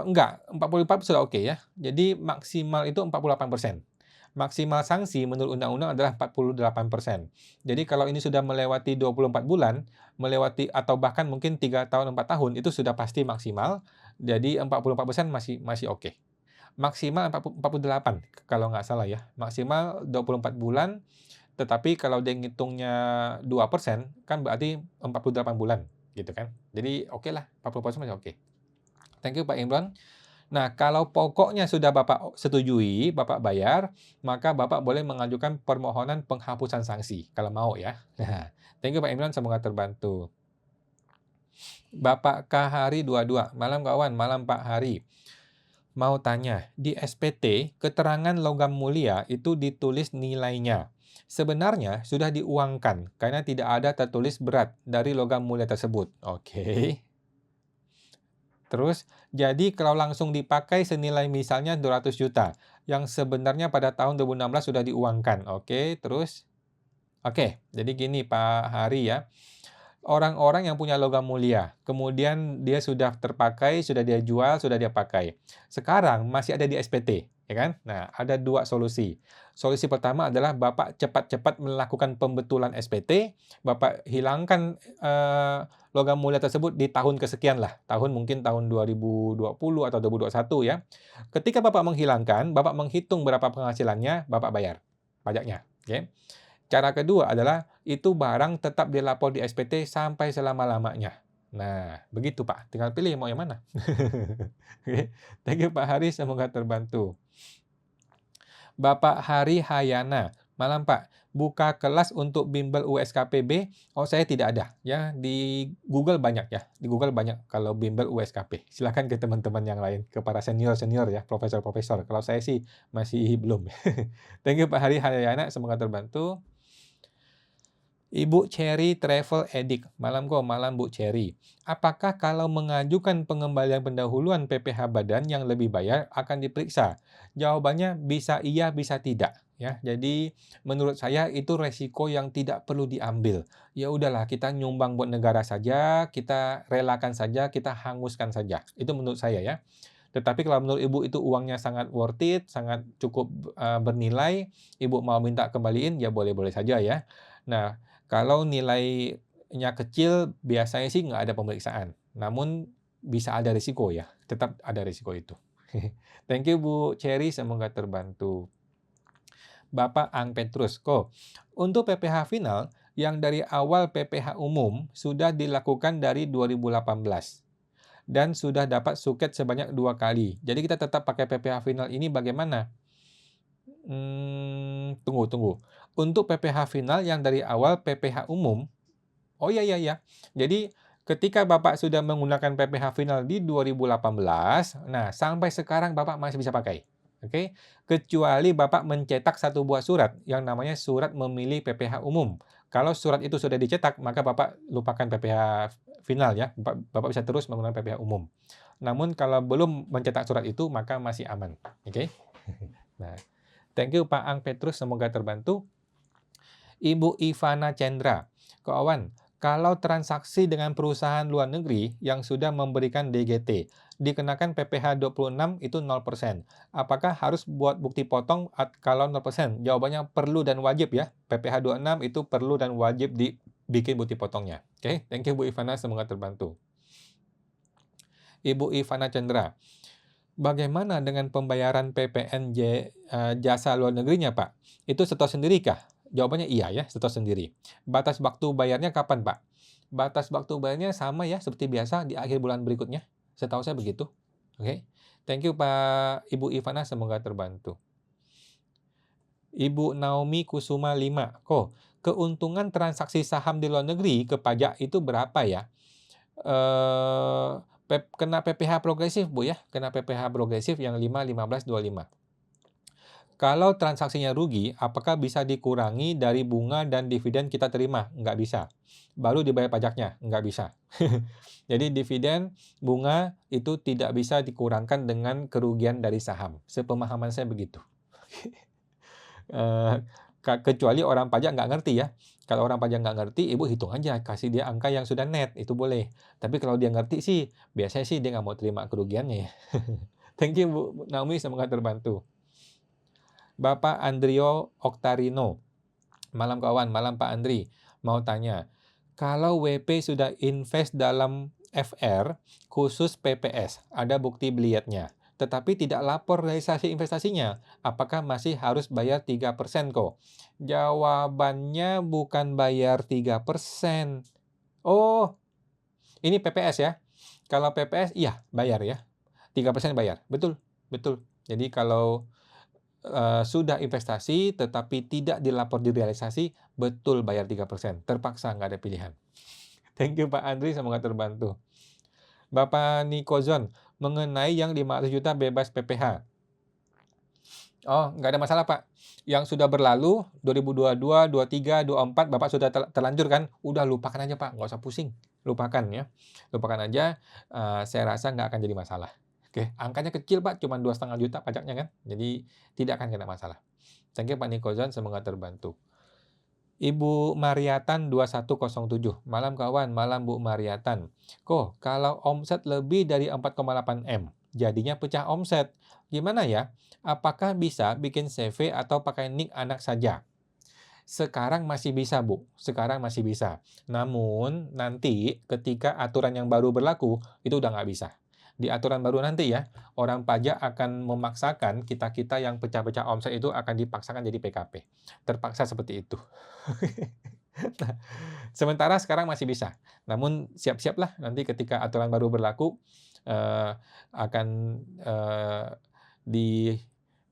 Enggak, 44 sudah oke ya. Jadi maksimal itu 48%. Maksimal sanksi menurut undang-undang adalah 48%. Jadi kalau ini sudah melewati 24 bulan, melewati atau bahkan mungkin 3 tahun, 4 tahun, itu sudah pasti maksimal. Jadi 44% masih oke. Maksimal 48 kalau nggak salah ya. Maksimal 24 bulan, tetapi kalau dia ngitungnya 2%, kan berarti 48 bulan, gitu kan. Jadi oke lah, 40% masih oke. Thank you Pak Imron. Nah, kalau pokoknya sudah Bapak setujui, Bapak bayar, maka Bapak boleh mengajukan permohonan penghapusan sanksi, kalau mau ya. Nah, thank you Pak Imron, semoga terbantu. Bapak Kahari 22, malam kawan, malam Pak Hari. Mau tanya, di SPT, keterangan logam mulia itu ditulis nilainya. Sebenarnya sudah diuangkan, karena tidak ada tertulis berat dari logam mulia tersebut. Oke. Terus, jadi kalau langsung dipakai senilai misalnya 200 juta, yang sebenarnya pada tahun 2016 sudah diuangkan. Oke, terus? Oke, jadi gini Pak Hari ya. Orang-orang yang punya logam mulia, kemudian dia sudah terpakai, sudah dia jual, sudah dia pakai. Sekarang masih ada di SPT, ya kan? Nah, ada 2 solusi. Solusi pertama adalah Bapak cepat-cepat melakukan pembetulan SPT, Bapak hilangkan logam mulia tersebut di tahun kesekian lah, tahun mungkin tahun 2020 atau 2021 ya. Ketika Bapak menghilangkan, Bapak menghitung berapa penghasilannya, Bapak bayar pajaknya, oke? Cara kedua adalah itu barang tetap dilapor di SPT sampai selama-lamanya. Nah, begitu Pak, tinggal pilih mau yang mana. Oke, thank you Pak Hari, semoga terbantu. Bapak Hari Hayana, malam Pak, buka kelas untuk bimbel USKPB? Oh, saya tidak ada ya, di Google banyak ya, di Google banyak kalau bimbel USKP. Silakan ke teman-teman yang lain, ke para senior-senior ya, profesor-profesor. Kalau saya sih masih belum. Thank you Pak Hari Hayana, semoga terbantu. Ibu Cherry Travel Edict, malam Bu Cherry. Apakah kalau mengajukan pengembalian pendahuluan PPh badan yang lebih bayar akan diperiksa? Jawabannya bisa iya, bisa tidak. Ya, jadi menurut saya itu resiko yang tidak perlu diambil. Ya udahlah, kita nyumbang buat negara saja, kita relakan saja, kita hanguskan saja. Itu menurut saya ya. Tetapi kalau menurut Ibu itu uangnya sangat worth it, sangat cukup bernilai, Ibu mau minta kembaliin, ya boleh-boleh saja ya. Nah, kalau nilainya kecil, biasanya sih nggak ada pemeriksaan. Namun bisa ada risiko ya, tetap ada risiko itu. Thank you Bu Cherry, semoga terbantu. Bapak Ang Petrus, untuk PPh final yang dari awal PPh umum sudah dilakukan dari 2018 dan sudah dapat suket sebanyak 2 kali. Jadi kita tetap pakai PPh final ini bagaimana? Tunggu. Untuk PPh final yang dari awal PPh umum, oh iya. Jadi ketika Bapak sudah menggunakan PPh final di 2018, nah sampai sekarang Bapak masih bisa pakai. Oke, kecuali Bapak mencetak satu buah surat yang namanya surat memilih PPh umum. Kalau surat itu sudah dicetak, maka Bapak lupakan PPh final ya. Bapak bisa terus menggunakan PPh umum. Namun kalau belum mencetak surat itu, maka masih aman. Oke? Nah, thank you Pak Ang Petrus, semoga terbantu. Ibu Ivana Chandra, Ko Awan, kalau transaksi dengan perusahaan luar negeri yang sudah memberikan DGT, dikenakan PPh 26 itu 0%. Apakah harus buat bukti potong kalau 0%? Jawabannya perlu dan wajib ya. PPh 26 itu perlu dan wajib dibikin bukti potongnya. Oke, thank you Bu Ivana, semoga terbantu. Ibu Ivana Chandra, bagaimana dengan pembayaran PPNJ jasa luar negerinya, Pak? Itu setor sendiri kah? Jawabannya iya ya, setor sendiri. Batas waktu bayarnya kapan, Pak? Batas waktu bayarnya sama ya, seperti biasa di akhir bulan berikutnya. Setahu saya begitu. Oke. Thank you, Pak Ibu Ivana, semoga terbantu. Ibu Naomi Kusuma 5. Keuntungan transaksi saham di luar negeri ke pajak itu berapa ya? Kena PPh progresif, Bu ya. Kena PPh progresif yang 5, 15, 25. Kalau transaksinya rugi, apakah bisa dikurangi dari bunga dan dividen kita terima? Nggak bisa. Baru dibayar pajaknya? Nggak bisa. Jadi dividen, bunga itu tidak bisa dikurangkan dengan kerugian dari saham. Sepemahaman saya begitu. Kecuali orang pajak nggak ngerti ya. Kalau orang pajak nggak ngerti, Ibu hitung aja, kasih dia angka yang sudah net, itu boleh. Tapi kalau dia ngerti sih, biasanya sih dia nggak mau terima kerugiannya ya. Thank you Bu Naomi, semoga terbantu. Bapak Andrio Oktarino, malam kawan, malam Pak Andri, mau tanya, kalau WP sudah invest dalam FR, khusus PPS, ada bukti beliatnya, tetapi tidak lapor realisasi investasinya, apakah masih harus bayar 3% kok? Jawabannya bukan bayar 3%. Oh, ini PPS ya. Kalau PPS, iya bayar ya. 3% bayar, betul, betul. Jadi kalau sudah investasi tetapi tidak dilapor di realisasi, betul bayar 3%. Terpaksa, nggak ada pilihan. Thank you Pak Andri, semoga terbantu. Bapak Nikozon, mengenai yang 500 juta bebas PPh. Oh, nggak ada masalah Pak. Yang sudah berlalu, 2022, 23, 24, Bapak sudah terlanjur kan? Udah lupakan aja Pak, nggak usah pusing. Lupakan ya. Lupakan aja, saya rasa nggak akan jadi masalah. Oke, angkanya kecil Pak, cuma 2,5 juta pajaknya kan. Jadi tidak akan kena masalah. Thank you Pak Nikozon, semoga terbantu. Ibu Mariatan 2107. Malam kawan, malam Bu Mariatan. Kalau omset lebih dari 4,8 M, jadinya pecah omset. Gimana ya? Apakah bisa bikin CV atau pakai nick anak saja? Sekarang masih bisa, Bu. Sekarang masih bisa. Namun, nanti ketika aturan yang baru berlaku, itu udah nggak bisa. Di aturan baru nanti ya, orang pajak akan memaksakan kita-kita yang pecah-pecah omset itu akan dipaksakan jadi PKP. Terpaksa seperti itu. Nah, sementara sekarang masih bisa. Namun siap-siaplah nanti ketika aturan baru berlaku, akan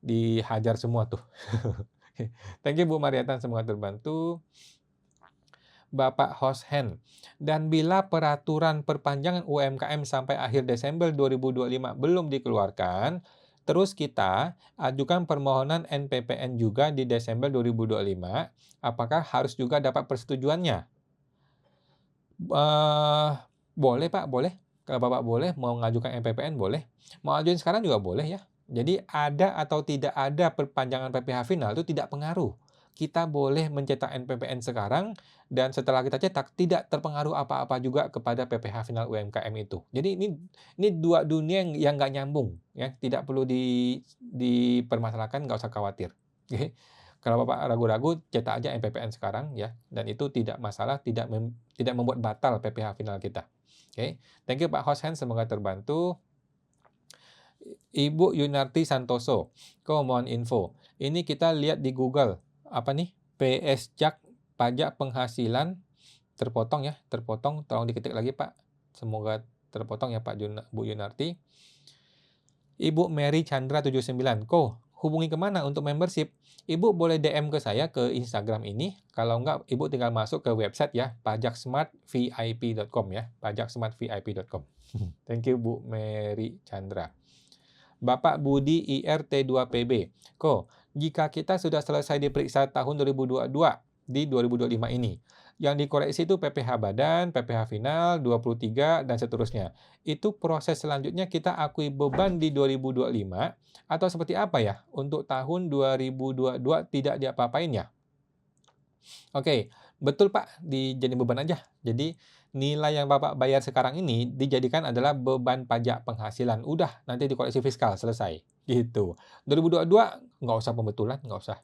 dihajar semua tuh. Thank you Bu Mariatan, semoga terbantu. Bapak Hoshen, dan bila peraturan perpanjangan UMKM sampai akhir Desember 2025 belum dikeluarkan, terus kita ajukan permohonan NPPN juga di Desember 2025, apakah harus juga dapat persetujuannya? Boleh Pak, boleh. Kalau Bapak boleh, mau mengajukan NPPN boleh. Mau ajuin sekarang juga boleh ya. Jadi ada atau tidak ada perpanjangan PPh final itu tidak pengaruh. Kita boleh mencetak NPPN sekarang dan setelah kita cetak tidak terpengaruh apa-apa juga kepada PPh final UMKM itu. Jadi ini dua dunia yang nggak nyambung ya, tidak perlu dipermasalahkan, nggak usah khawatir. Oke. Kalau Bapak ragu-ragu, cetak aja NPPN sekarang ya, dan itu tidak masalah, tidak membuat batal PPh final kita. Oke. Thank you Pak Hoshen, semoga terbantu. Ibu Yunarti Santoso, mohon info. Ini kita lihat di Google, apa nih? PSJak pajak penghasilan terpotong ya, terpotong. Tolong diketik lagi Pak. Semoga terpotong ya Pak Bu Yunarti. Ibu Mary Chandra 79, hubungi kemana untuk membership? Ibu boleh DM ke saya ke Instagram ini. Kalau enggak, Ibu tinggal masuk ke website ya, pajaksmartvip.com ya, pajaksmartvip.com. Thank you Bu Mary Chandra. Bapak Budi IRT2PB, jika kita sudah selesai diperiksa tahun 2022 di 2025 ini. Yang dikoreksi itu PPh badan, PPh final, 23, dan seterusnya. Itu proses selanjutnya kita akui beban di 2025 atau seperti apa ya untuk tahun 2022 tidak diapa-apain ya? Oke, betul Pak, dijadiin beban aja. Jadi nilai yang Bapak bayar sekarang ini dijadikan adalah beban pajak penghasilan. Udah, nanti dikoreksi fiskal, selesai. Gitu. 2022 nggak usah pembetulan, nggak usah.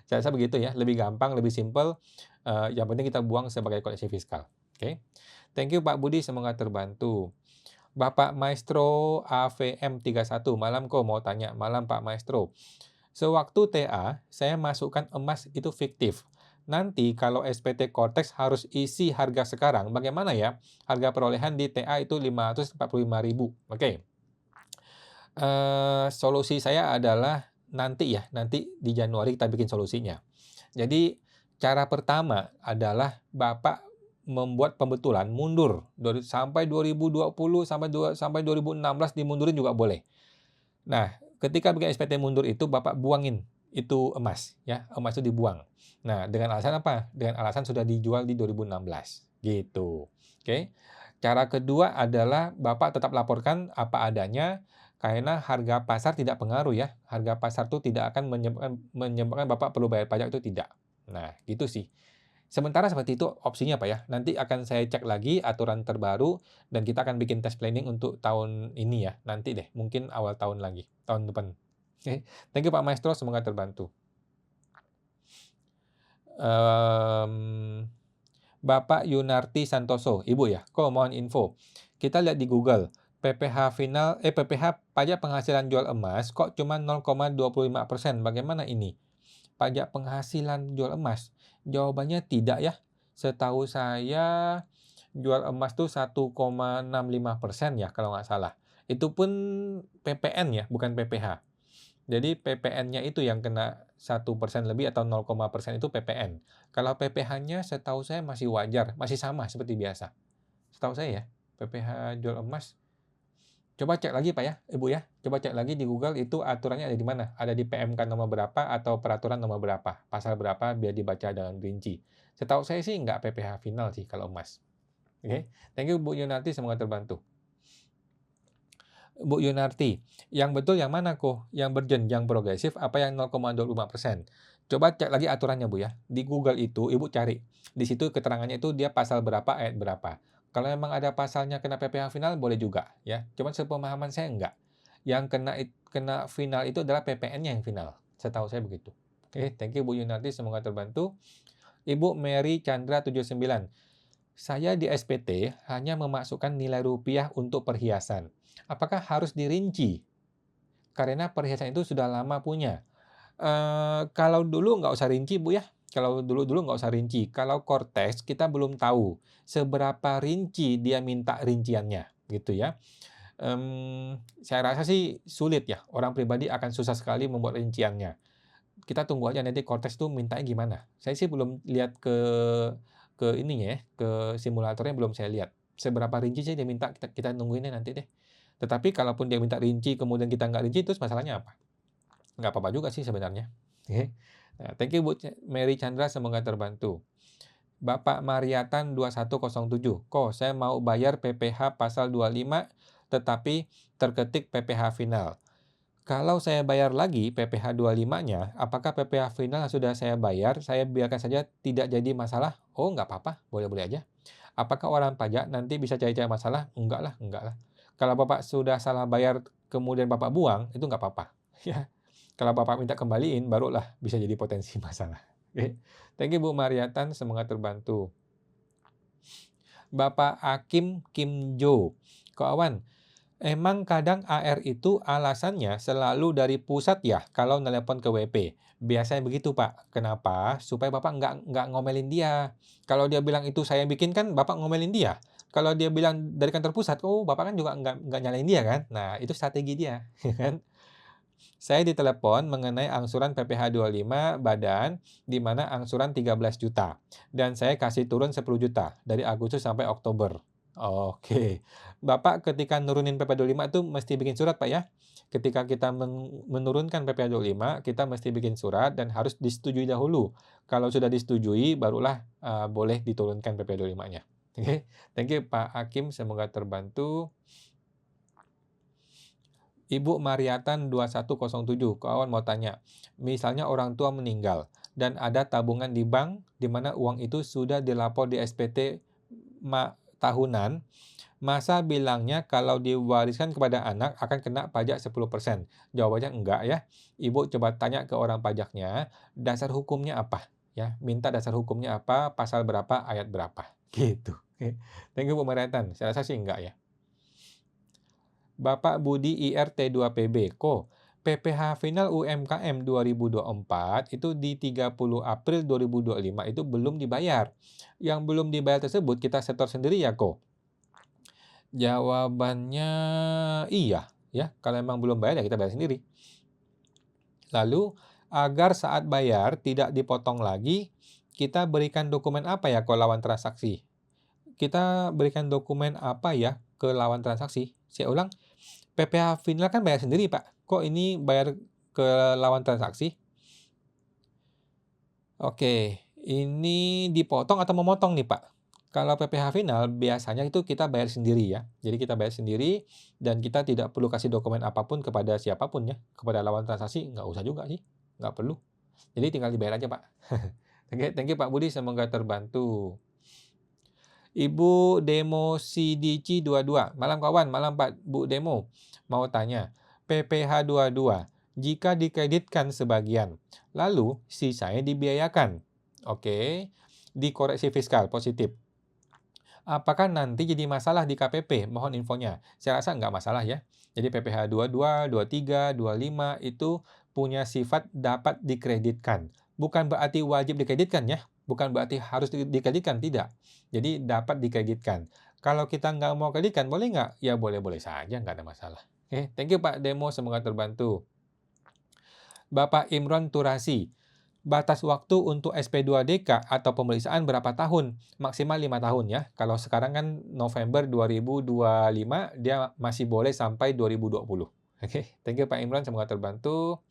Saya rasa begitu ya, lebih gampang, lebih simpel. Yang penting kita buang sebagai koleksi fiskal. Oke. Thank you Pak Budi, semoga terbantu. Bapak Maestro AVM31, malam kok mau tanya. Malam Pak Maestro. Sewaktu TA, saya masukkan emas itu fiktif. Nanti kalau SPT Cortex harus isi harga sekarang, bagaimana ya? Harga perolehan di TA itu 545.000. Oke. Solusi saya adalah nanti ya, nanti di Januari kita bikin solusinya. Jadi cara pertama adalah Bapak membuat pembetulan mundur sampai 2020 sampai 2016 dimundurin juga boleh. Nah, ketika bikin SPT mundur itu Bapak buangin itu emas ya, emas itu dibuang. Nah, dengan alasan apa? Dengan alasan sudah dijual di 2016 gitu. Oke. Cara kedua adalah Bapak tetap laporkan apa adanya karena harga pasar tidak pengaruh ya. Harga pasar itu tidak akan menyebabkan Bapak perlu bayar pajak itu tidak. Nah, gitu sih. Sementara seperti itu opsinya Pak ya. Nanti akan saya cek lagi aturan terbaru dan kita akan bikin test planning untuk tahun ini ya. Nanti deh, mungkin awal tahun lagi, tahun depan. Oke. Thank you Pak Maestro, semoga terbantu. Bapak Yunarti Santoso, Ibu ya, kok mohon info. Kita lihat di Google, PPh pajak penghasilan jual emas kok cuma 0,25%. Bagaimana ini? Pajak penghasilan jual emas? Jawabannya tidak ya. Setahu saya jual emas tuh 1,65% ya kalau nggak salah. Itu pun PPN ya, bukan PPh. Jadi PPN-nya itu yang kena 1% lebih atau 0,% itu PPN. Kalau PPh-nya setahu saya masih wajar, masih sama seperti biasa. Setahu saya ya, PPh jual emas. Coba cek lagi Pak ya, Ibu ya. Coba cek lagi di Google itu aturannya ada di mana? Ada di PMK nomor berapa atau peraturan nomor berapa? Pasal berapa biar dibaca dengan rinci. Setahu saya sih nggak PPh final sih kalau emas. Oke, thank you Bu Yunarti, semoga terbantu. Bu Yunarti, yang betul yang mana kok? Yang berjenjang progresif apa yang 0,25%? Coba cek lagi aturannya Bu ya. Di Google itu Ibu cari. Di situ keterangannya itu dia pasal berapa, ayat berapa. Kalau memang ada pasalnya kena PPh final boleh juga ya. Cuman sepemahaman saya enggak. Yang kena final itu adalah PPN-nya yang final. Setahu saya begitu. Oke, thank you Bu Yunarti, semoga terbantu. Ibu Mary Chandra 79. Saya di SPT hanya memasukkan nilai rupiah untuk perhiasan. Apakah harus dirinci? Karena perhiasan itu sudah lama punya. Kalau dulu nggak usah rinci Bu ya. Kalau dulu nggak usah rinci. Kalau Cortex kita belum tahu seberapa rinci dia minta rinciannya gitu ya. Saya rasa sih sulit ya. Orang pribadi akan susah sekali membuat rinciannya. Kita tunggu aja nanti Cortex tuh mintanya gimana. Saya sih belum lihat ke ininya ya, ke simulatornya belum saya lihat. Seberapa rinci sih dia minta, kita nungguinnya nanti deh. Tetapi kalaupun dia minta rinci, kemudian kita nggak rinci, terus masalahnya apa? Nggak apa-apa juga sih sebenarnya. Oke. Nah, thank you Bu Mary Chandra, semoga terbantu. Bapak Mariatan 2107, kok saya mau bayar PPh pasal 25 tetapi terketik PPh final. Kalau saya bayar lagi PPh 25-nya, apakah PPh final yang sudah saya bayar, saya biarkan saja tidak jadi masalah? Oh, nggak apa-apa, boleh-boleh aja. Apakah orang pajak nanti bisa cari-cari masalah? Enggak lah, enggak lah. Kalau Bapak sudah salah bayar, kemudian Bapak buang, itu nggak apa-apa. Ya. Kalau Bapak minta kembaliin, barulah bisa jadi potensi masalah. Oke. Thank you Bu Mariatan, semoga terbantu. Bapak Hakim Kim Jo. Kok Awan, emang kadang AR itu alasannya selalu dari pusat ya kalau nelpon ke WP. Biasanya begitu Pak. Kenapa? Supaya Bapak nggak ngomelin dia. Kalau dia bilang itu saya bikin kan Bapak ngomelin dia. Kalau dia bilang dari kantor pusat, oh Bapak kan juga nggak nyalain dia kan. Nah itu strategi dia. Kan? Saya ditelepon mengenai angsuran PPh 25 badan di mana angsuran 13 juta. Dan saya kasih turun 10 juta dari Agustus sampai Oktober. Oke. Bapak ketika nurunin PP 25 itu mesti bikin surat Pak ya. ketika kita menurunkan PPh 25, kita mesti bikin surat dan harus disetujui dahulu. Kalau sudah disetujui, barulah boleh diturunkan PPh 25-nya. Oke, thank you Pak Hakim, semoga terbantu. Ibu Mariatan 2107, kawan mau tanya, misalnya orang tua meninggal dan ada tabungan di bank di mana uang itu sudah dilapor di SPT tahunan, masa bilangnya kalau diwariskan kepada anak akan kena pajak 10%? Jawabannya enggak ya. Ibu coba tanya ke orang pajaknya, dasar hukumnya apa? Ya, minta dasar hukumnya apa, pasal berapa, ayat berapa. Gitu. Oke. Thank you Bu Mariatan. Saya rasa sih enggak ya. Bapak Budi IRT2PB, PPh final UMKM 2024 itu di 30 April 2025 itu belum dibayar. Yang belum dibayar tersebut kita setor sendiri ya, Jawabannya iya, ya. Kalau memang belum bayar ya kita bayar sendiri. Lalu, agar saat bayar tidak dipotong lagi, kita berikan dokumen apa ya ke lawan transaksi? Kita berikan dokumen apa ya ke lawan transaksi? Saya ulang, PPh final kan bayar sendiri, Pak. Kok ini bayar ke lawan transaksi? Oke, ini dipotong atau memotong nih, Pak? Kalau PPh final biasanya itu kita bayar sendiri ya. Jadi kita bayar sendiri dan kita tidak perlu kasih dokumen apapun kepada siapapun ya. Kepada lawan transaksi nggak usah juga sih, nggak perlu. Jadi tinggal dibayar aja, Pak. Oke, thank you Pak Budi, semoga terbantu. Ibu Demo CDC 22. Malam kawan, malam Pak Bu Demo. Mau tanya, PPh 22 jika dikreditkan sebagian, lalu sisanya dibiayakan. Oke, dikoreksi fiskal positif. Apakah nanti jadi masalah di KPP? Mohon infonya. Saya rasa nggak masalah ya. Jadi PPh 22, 23, 25 itu punya sifat dapat dikreditkan. Bukan berarti wajib dikreditkan ya. Bukan berarti harus dikreditkan, tidak. Jadi dapat dikreditkan. Kalau kita nggak mau kreditkan, boleh nggak? Ya boleh-boleh saja, nggak ada masalah. Oke, thank you Pak Demo, semoga terbantu. Bapak Imron Turasi, batas waktu untuk SP2DK atau pemeriksaan berapa tahun? Maksimal 5 tahun ya. Kalau sekarang kan November 2025, dia masih boleh sampai 2020. Oke, thank you Pak Imron, semoga terbantu.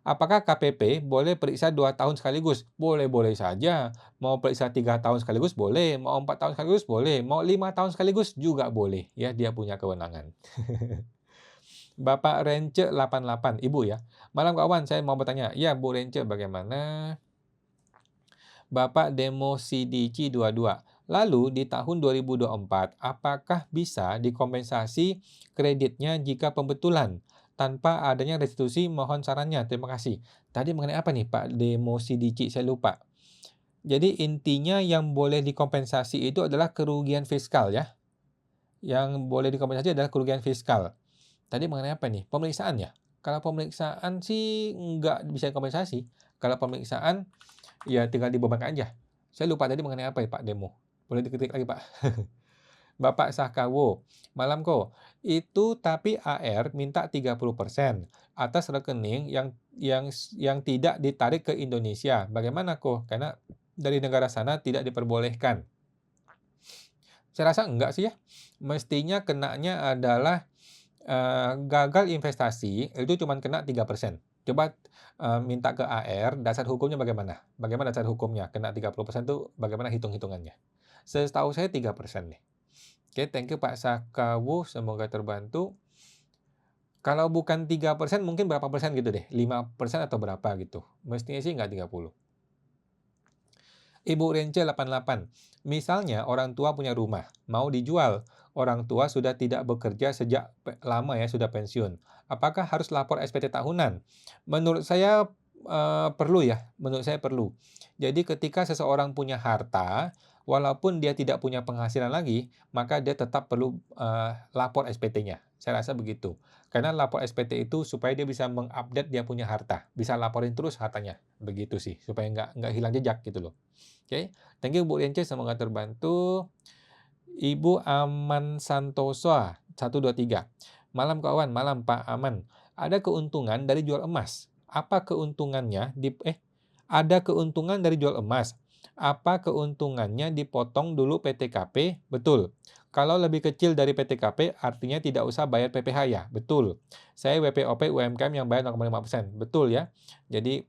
Apakah KPP boleh periksa 2 tahun sekaligus? Boleh-boleh saja. Mau periksa 3 tahun sekaligus boleh, mau 4 tahun sekaligus boleh, mau 5 tahun sekaligus juga boleh. Ya, dia punya kewenangan. Bapak Rence 88, Ibu ya. Malam kawan, saya mau bertanya. Ya, Bu Rence, bagaimana? Bapak Demo CDC 22. Lalu di tahun 2024, apakah bisa dikompensasi kreditnya jika pembetulan? Tanpa adanya restitusi, mohon sarannya. Terima kasih. Tadi mengenai apa nih Pak Demo CDC? Saya lupa. Jadi intinya yang boleh dikompensasi itu adalah kerugian fiskal ya. Yang boleh dikompensasi adalah kerugian fiskal. Tadi mengenai apa nih? Pemeriksaan ya? Kalau pemeriksaan sih nggak bisa kompensasi. Kalau pemeriksaan, ya tinggal dibebankan aja. Saya lupa tadi mengenai apa ya Pak Demo. Boleh diketik lagi Pak. Bapak Sahkawo, malam itu tapi AR minta 30% atas rekening yang tidak ditarik ke Indonesia. Bagaimana Karena dari negara sana tidak diperbolehkan. Saya rasa enggak sih ya. Mestinya kenanya adalah gagal investasi itu cuma kena 3%. Coba minta ke AR, dasar hukumnya bagaimana? Bagaimana dasar hukumnya? Kena 30% itu bagaimana hitung-hitungannya? Setahu saya 3% nih. Oke, thank you Pak Sakawu, semoga terbantu. Kalau bukan 3%, mungkin berapa persen gitu deh? 5% atau berapa gitu? Mestinya sih nggak 30. Ibu Rence 88, misalnya orang tua punya rumah, mau dijual. Orang tua sudah tidak bekerja sejak lama ya, sudah pensiun. Apakah harus lapor SPT tahunan? Menurut saya perlu ya, menurut saya perlu. Jadi ketika seseorang punya harta, walaupun dia tidak punya penghasilan lagi, maka dia tetap perlu lapor SPT-nya. Saya rasa begitu. Karena lapor SPT itu supaya dia bisa mengupdate dia punya harta. Bisa laporin terus hartanya. Begitu sih, supaya nggak hilang jejak gitu loh. Oke, thank you Bu Rence, semoga terbantu. Ibu Aman Santoso 123. Malam kawan, malam Pak Aman. Ada keuntungan dari jual emas. Apa keuntungannya ada keuntungan dari jual emas. Apa keuntungannya dipotong dulu PTKP? Betul. Kalau lebih kecil dari PTKP, artinya tidak usah bayar PPh ya? Betul. Saya WPOP UMKM yang bayar 0,5%. Betul ya. Jadi,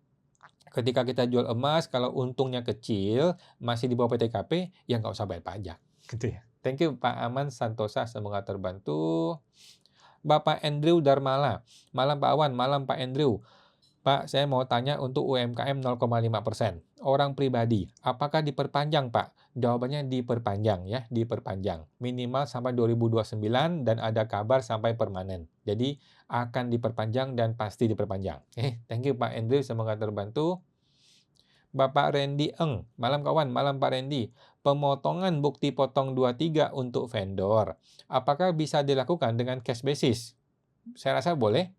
ketika kita jual emas, kalau untungnya kecil, masih di bawah PTKP, ya nggak usah bayar pajak. Gitu ya. Thank you Pak Aman Santosa, semoga terbantu. Bapak Andrew Darmala. Malam Pak Awan, malam Pak Andrew. Pak, saya mau tanya untuk UMKM 0,5%. Orang pribadi, apakah diperpanjang, Pak? Jawabannya diperpanjang ya, diperpanjang. Minimal sampai 2029 dan ada kabar sampai permanen. Jadi akan diperpanjang dan pasti diperpanjang. Thank you Pak Andrew, semoga terbantu. Bapak Randy Eng, malam kawan, malam Pak Randy. Pemotongan bukti potong 23 untuk vendor. Apakah bisa dilakukan dengan cash basis? Saya rasa boleh.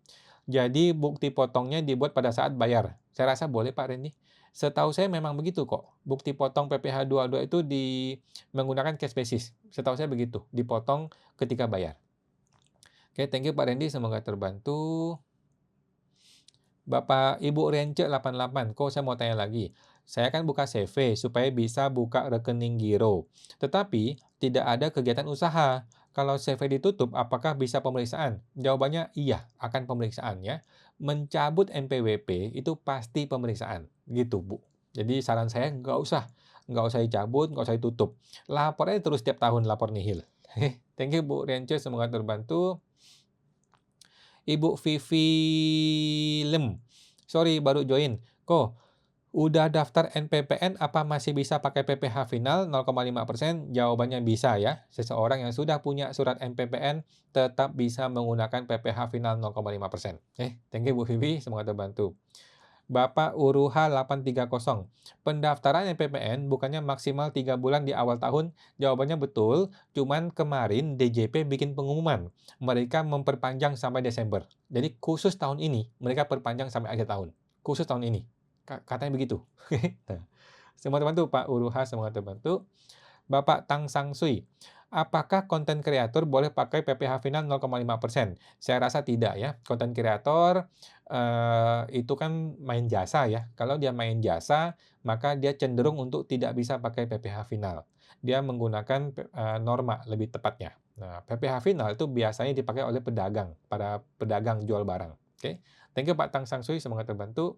Jadi bukti potongnya dibuat pada saat bayar. Saya rasa boleh Pak Randy. Setahu saya memang begitu kok. Bukti potong PPh 22 itu menggunakan cash basis. Setahu saya begitu, dipotong ketika bayar. Oke, thank you Pak Randy, semoga terbantu. Bapak Ibu Rence 88, kok saya mau tanya lagi. Saya kan buka CV supaya bisa buka rekening giro. Tetapi tidak ada kegiatan usaha. Kalau CV ditutup, apakah bisa pemeriksaan? Jawabannya iya, akan pemeriksaan ya. Mencabut NPWP itu pasti pemeriksaan, gitu Bu. Jadi saran saya nggak usah dicabut, nggak usah ditutup. Lapor aja terus tiap tahun, lapor nihil. Thank you Bu Rence, semoga terbantu. Ibu Vivi Lem. Sorry, baru join. Kok, udah daftar NPPN apa masih bisa pakai PPh final 0,5%? Jawabannya bisa ya. Seseorang yang sudah punya surat NPPN tetap bisa menggunakan PPh final 0,5%. Thank you Bu Vivi, semoga terbantu. Bapak Uruha 830. Pendaftaran NPPN bukannya maksimal 3 bulan di awal tahun? Jawabannya betul, cuman kemarin DJP bikin pengumuman. Mereka memperpanjang sampai Desember. Jadi khusus tahun ini, mereka perpanjang sampai akhir tahun. Khusus tahun ini. Katanya begitu. Semoga terbantu Pak Uruha, semoga terbantu. Bapak Tang Sangsui. Apakah konten kreator boleh pakai PPh final 0,5%? Saya rasa tidak ya. Konten kreator itu kan main jasa ya. Kalau dia main jasa, maka dia cenderung untuk tidak bisa pakai PPh final. Dia menggunakan norma lebih tepatnya. Nah, PPh final itu biasanya dipakai oleh pedagang, para pedagang jual barang. Oke. Thank you Pak Tang Sangsui, semoga terbantu.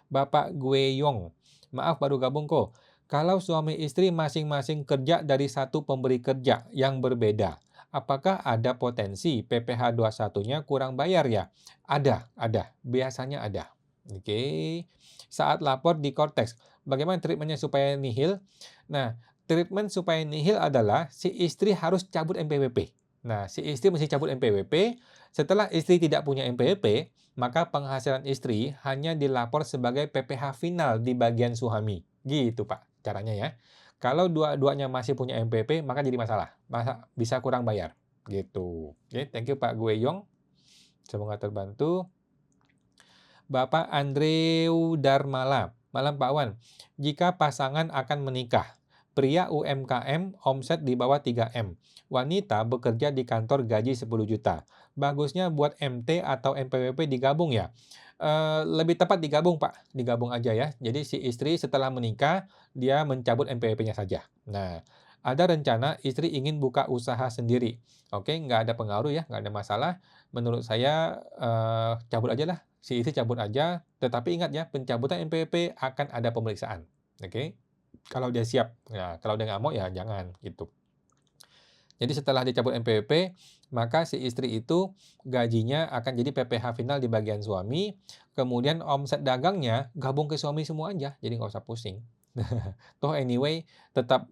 Bapak Gueyong. Maaf baru gabung kok. Kalau suami istri masing-masing kerja dari satu pemberi kerja yang berbeda, apakah ada potensi PPh 21-nya kurang bayar ya? Ada. Biasanya ada. Oke. Saat lapor di Cortex, bagaimana treatmentnya supaya nihil? Nah, treatment supaya nihil adalah si istri harus cabut NPWP. Nah, si istri mesti cabut NPWP. Setelah istri tidak punya NPWP, maka penghasilan istri hanya dilapor sebagai PPh final di bagian suami. Gitu, Pak, caranya ya. Kalau dua-duanya masih punya NPWP, maka jadi masalah. Bisa kurang bayar. Gitu. Oke, thank you Pak Gueyong. Semoga terbantu. Bapak Andreu Darmala. Malam Pak Wan. Jika pasangan akan menikah, pria UMKM omset di bawah 3M. Wanita bekerja di kantor gaji 10 juta. Bagusnya buat MT atau NPWP digabung ya? Lebih tepat digabung Pak, digabung aja ya. Jadi si istri setelah menikah, dia mencabut NPWP-nya saja. Nah, ada rencana istri ingin buka usaha sendiri. Oke, nggak ada pengaruh ya, nggak ada masalah. Menurut saya cabut aja lah, si istri cabut aja. Tetapi ingat ya, pencabutan NPWP akan ada pemeriksaan. Oke, kalau dia siap. Nah, kalau dia nggak mau ya jangan gitu. Jadi setelah dicabut NPWP, maka si istri itu gajinya akan jadi PPh final di bagian suami, kemudian omset dagangnya gabung ke suami semua aja, jadi nggak usah pusing. Toh anyway tetap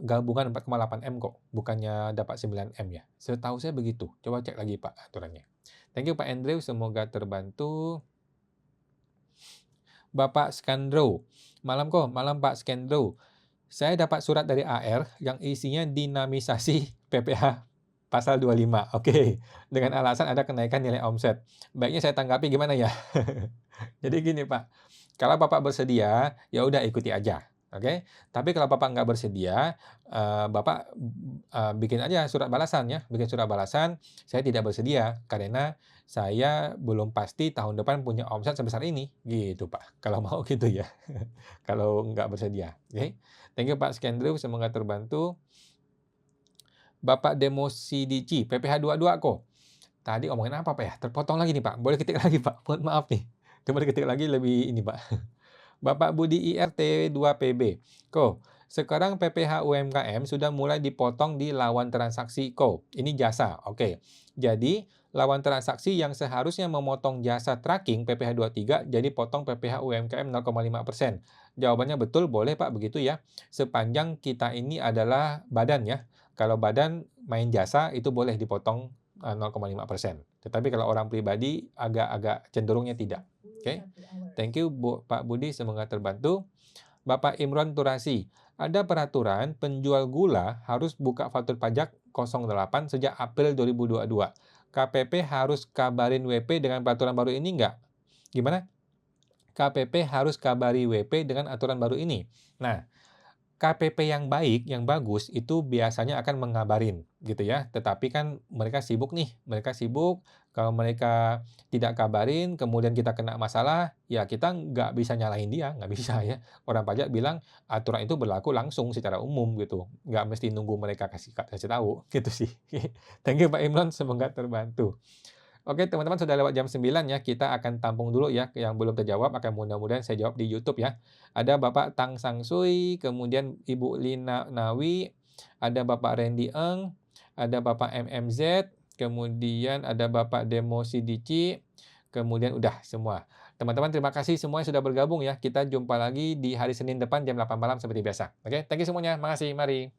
gabungan 4,8M kok, bukannya dapat 9M ya. Setahu saya begitu. Coba cek lagi Pak aturannya. Thank you Pak Andrew, semoga terbantu. Bapak Skandro. Malam kok, malam Pak Skandro. Saya dapat surat dari AR yang isinya dinamisasi PPh pasal 25. Oke, dengan alasan ada kenaikan nilai omset. Baiknya saya tanggapi gimana ya? Jadi gini Pak, kalau Bapak bersedia, ya udah ikuti aja. Oke. Tapi kalau Bapak nggak bersedia, Bapak, bikin aja surat balasan ya, bikin surat balasan, "Saya tidak bersedia karena saya belum pasti tahun depan punya omset sebesar ini." Gitu, Pak. Kalau mau gitu ya, kalau nggak bersedia, oke. Thank you, Pak, sekian dulu, semoga terbantu. Bapak Demosidici, PPh 22 kok. Tadi ngomongin apa, Pak, ya? Terpotong lagi nih, Pak. Boleh ketik lagi, Pak? Mohon maaf nih. Coba diketik lagi lebih ini, Pak. Bapak Budi IRT 2PB. Ko, sekarang PPh UMKM sudah mulai dipotong di lawan transaksi Ko. Ini jasa, oke. Jadi, lawan transaksi yang seharusnya memotong jasa tracking PPh 23 jadi potong PPh UMKM 0,5%. Jawabannya betul, boleh Pak, begitu ya. Sepanjang kita ini adalah badan ya. Kalau badan main jasa itu boleh dipotong 0,5%. Tetapi kalau orang pribadi agak cenderungnya tidak. Oke. Thank you Pak Budi, semoga terbantu. Bapak Imron Turasi, ada peraturan penjual gula harus buka faktur pajak 08 sejak April 2022. KPP harus kabarin WP dengan peraturan baru ini nggak? Gimana? KPP harus kabari WP dengan aturan baru ini. Nah, KPP yang baik, yang bagus, itu biasanya akan mengabarin, gitu ya. Tetapi kan mereka sibuk nih, mereka sibuk, kalau mereka tidak kabarin, kemudian kita kena masalah, ya kita nggak bisa nyalahin dia, nggak bisa ya. Orang pajak bilang aturan itu berlaku langsung secara umum gitu, nggak mesti nunggu mereka kasih tahu, gitu sih. Thank you Pak Imron, semoga terbantu. Oke teman-teman, sudah lewat jam 9 ya, kita akan tampung dulu ya yang belum terjawab, akan mudah-mudahan saya jawab di YouTube ya. Ada Bapak Tang Sang Sui, kemudian Ibu Lina Nawi, ada Bapak Randy Eng, ada Bapak MMZ, kemudian ada Bapak Demo Sidici, kemudian udah semua. Teman-teman terima kasih semua yang sudah bergabung ya. Kita jumpa lagi di hari Senin depan jam 8 malam seperti biasa. Oke, thank you semuanya. Makasih, mari.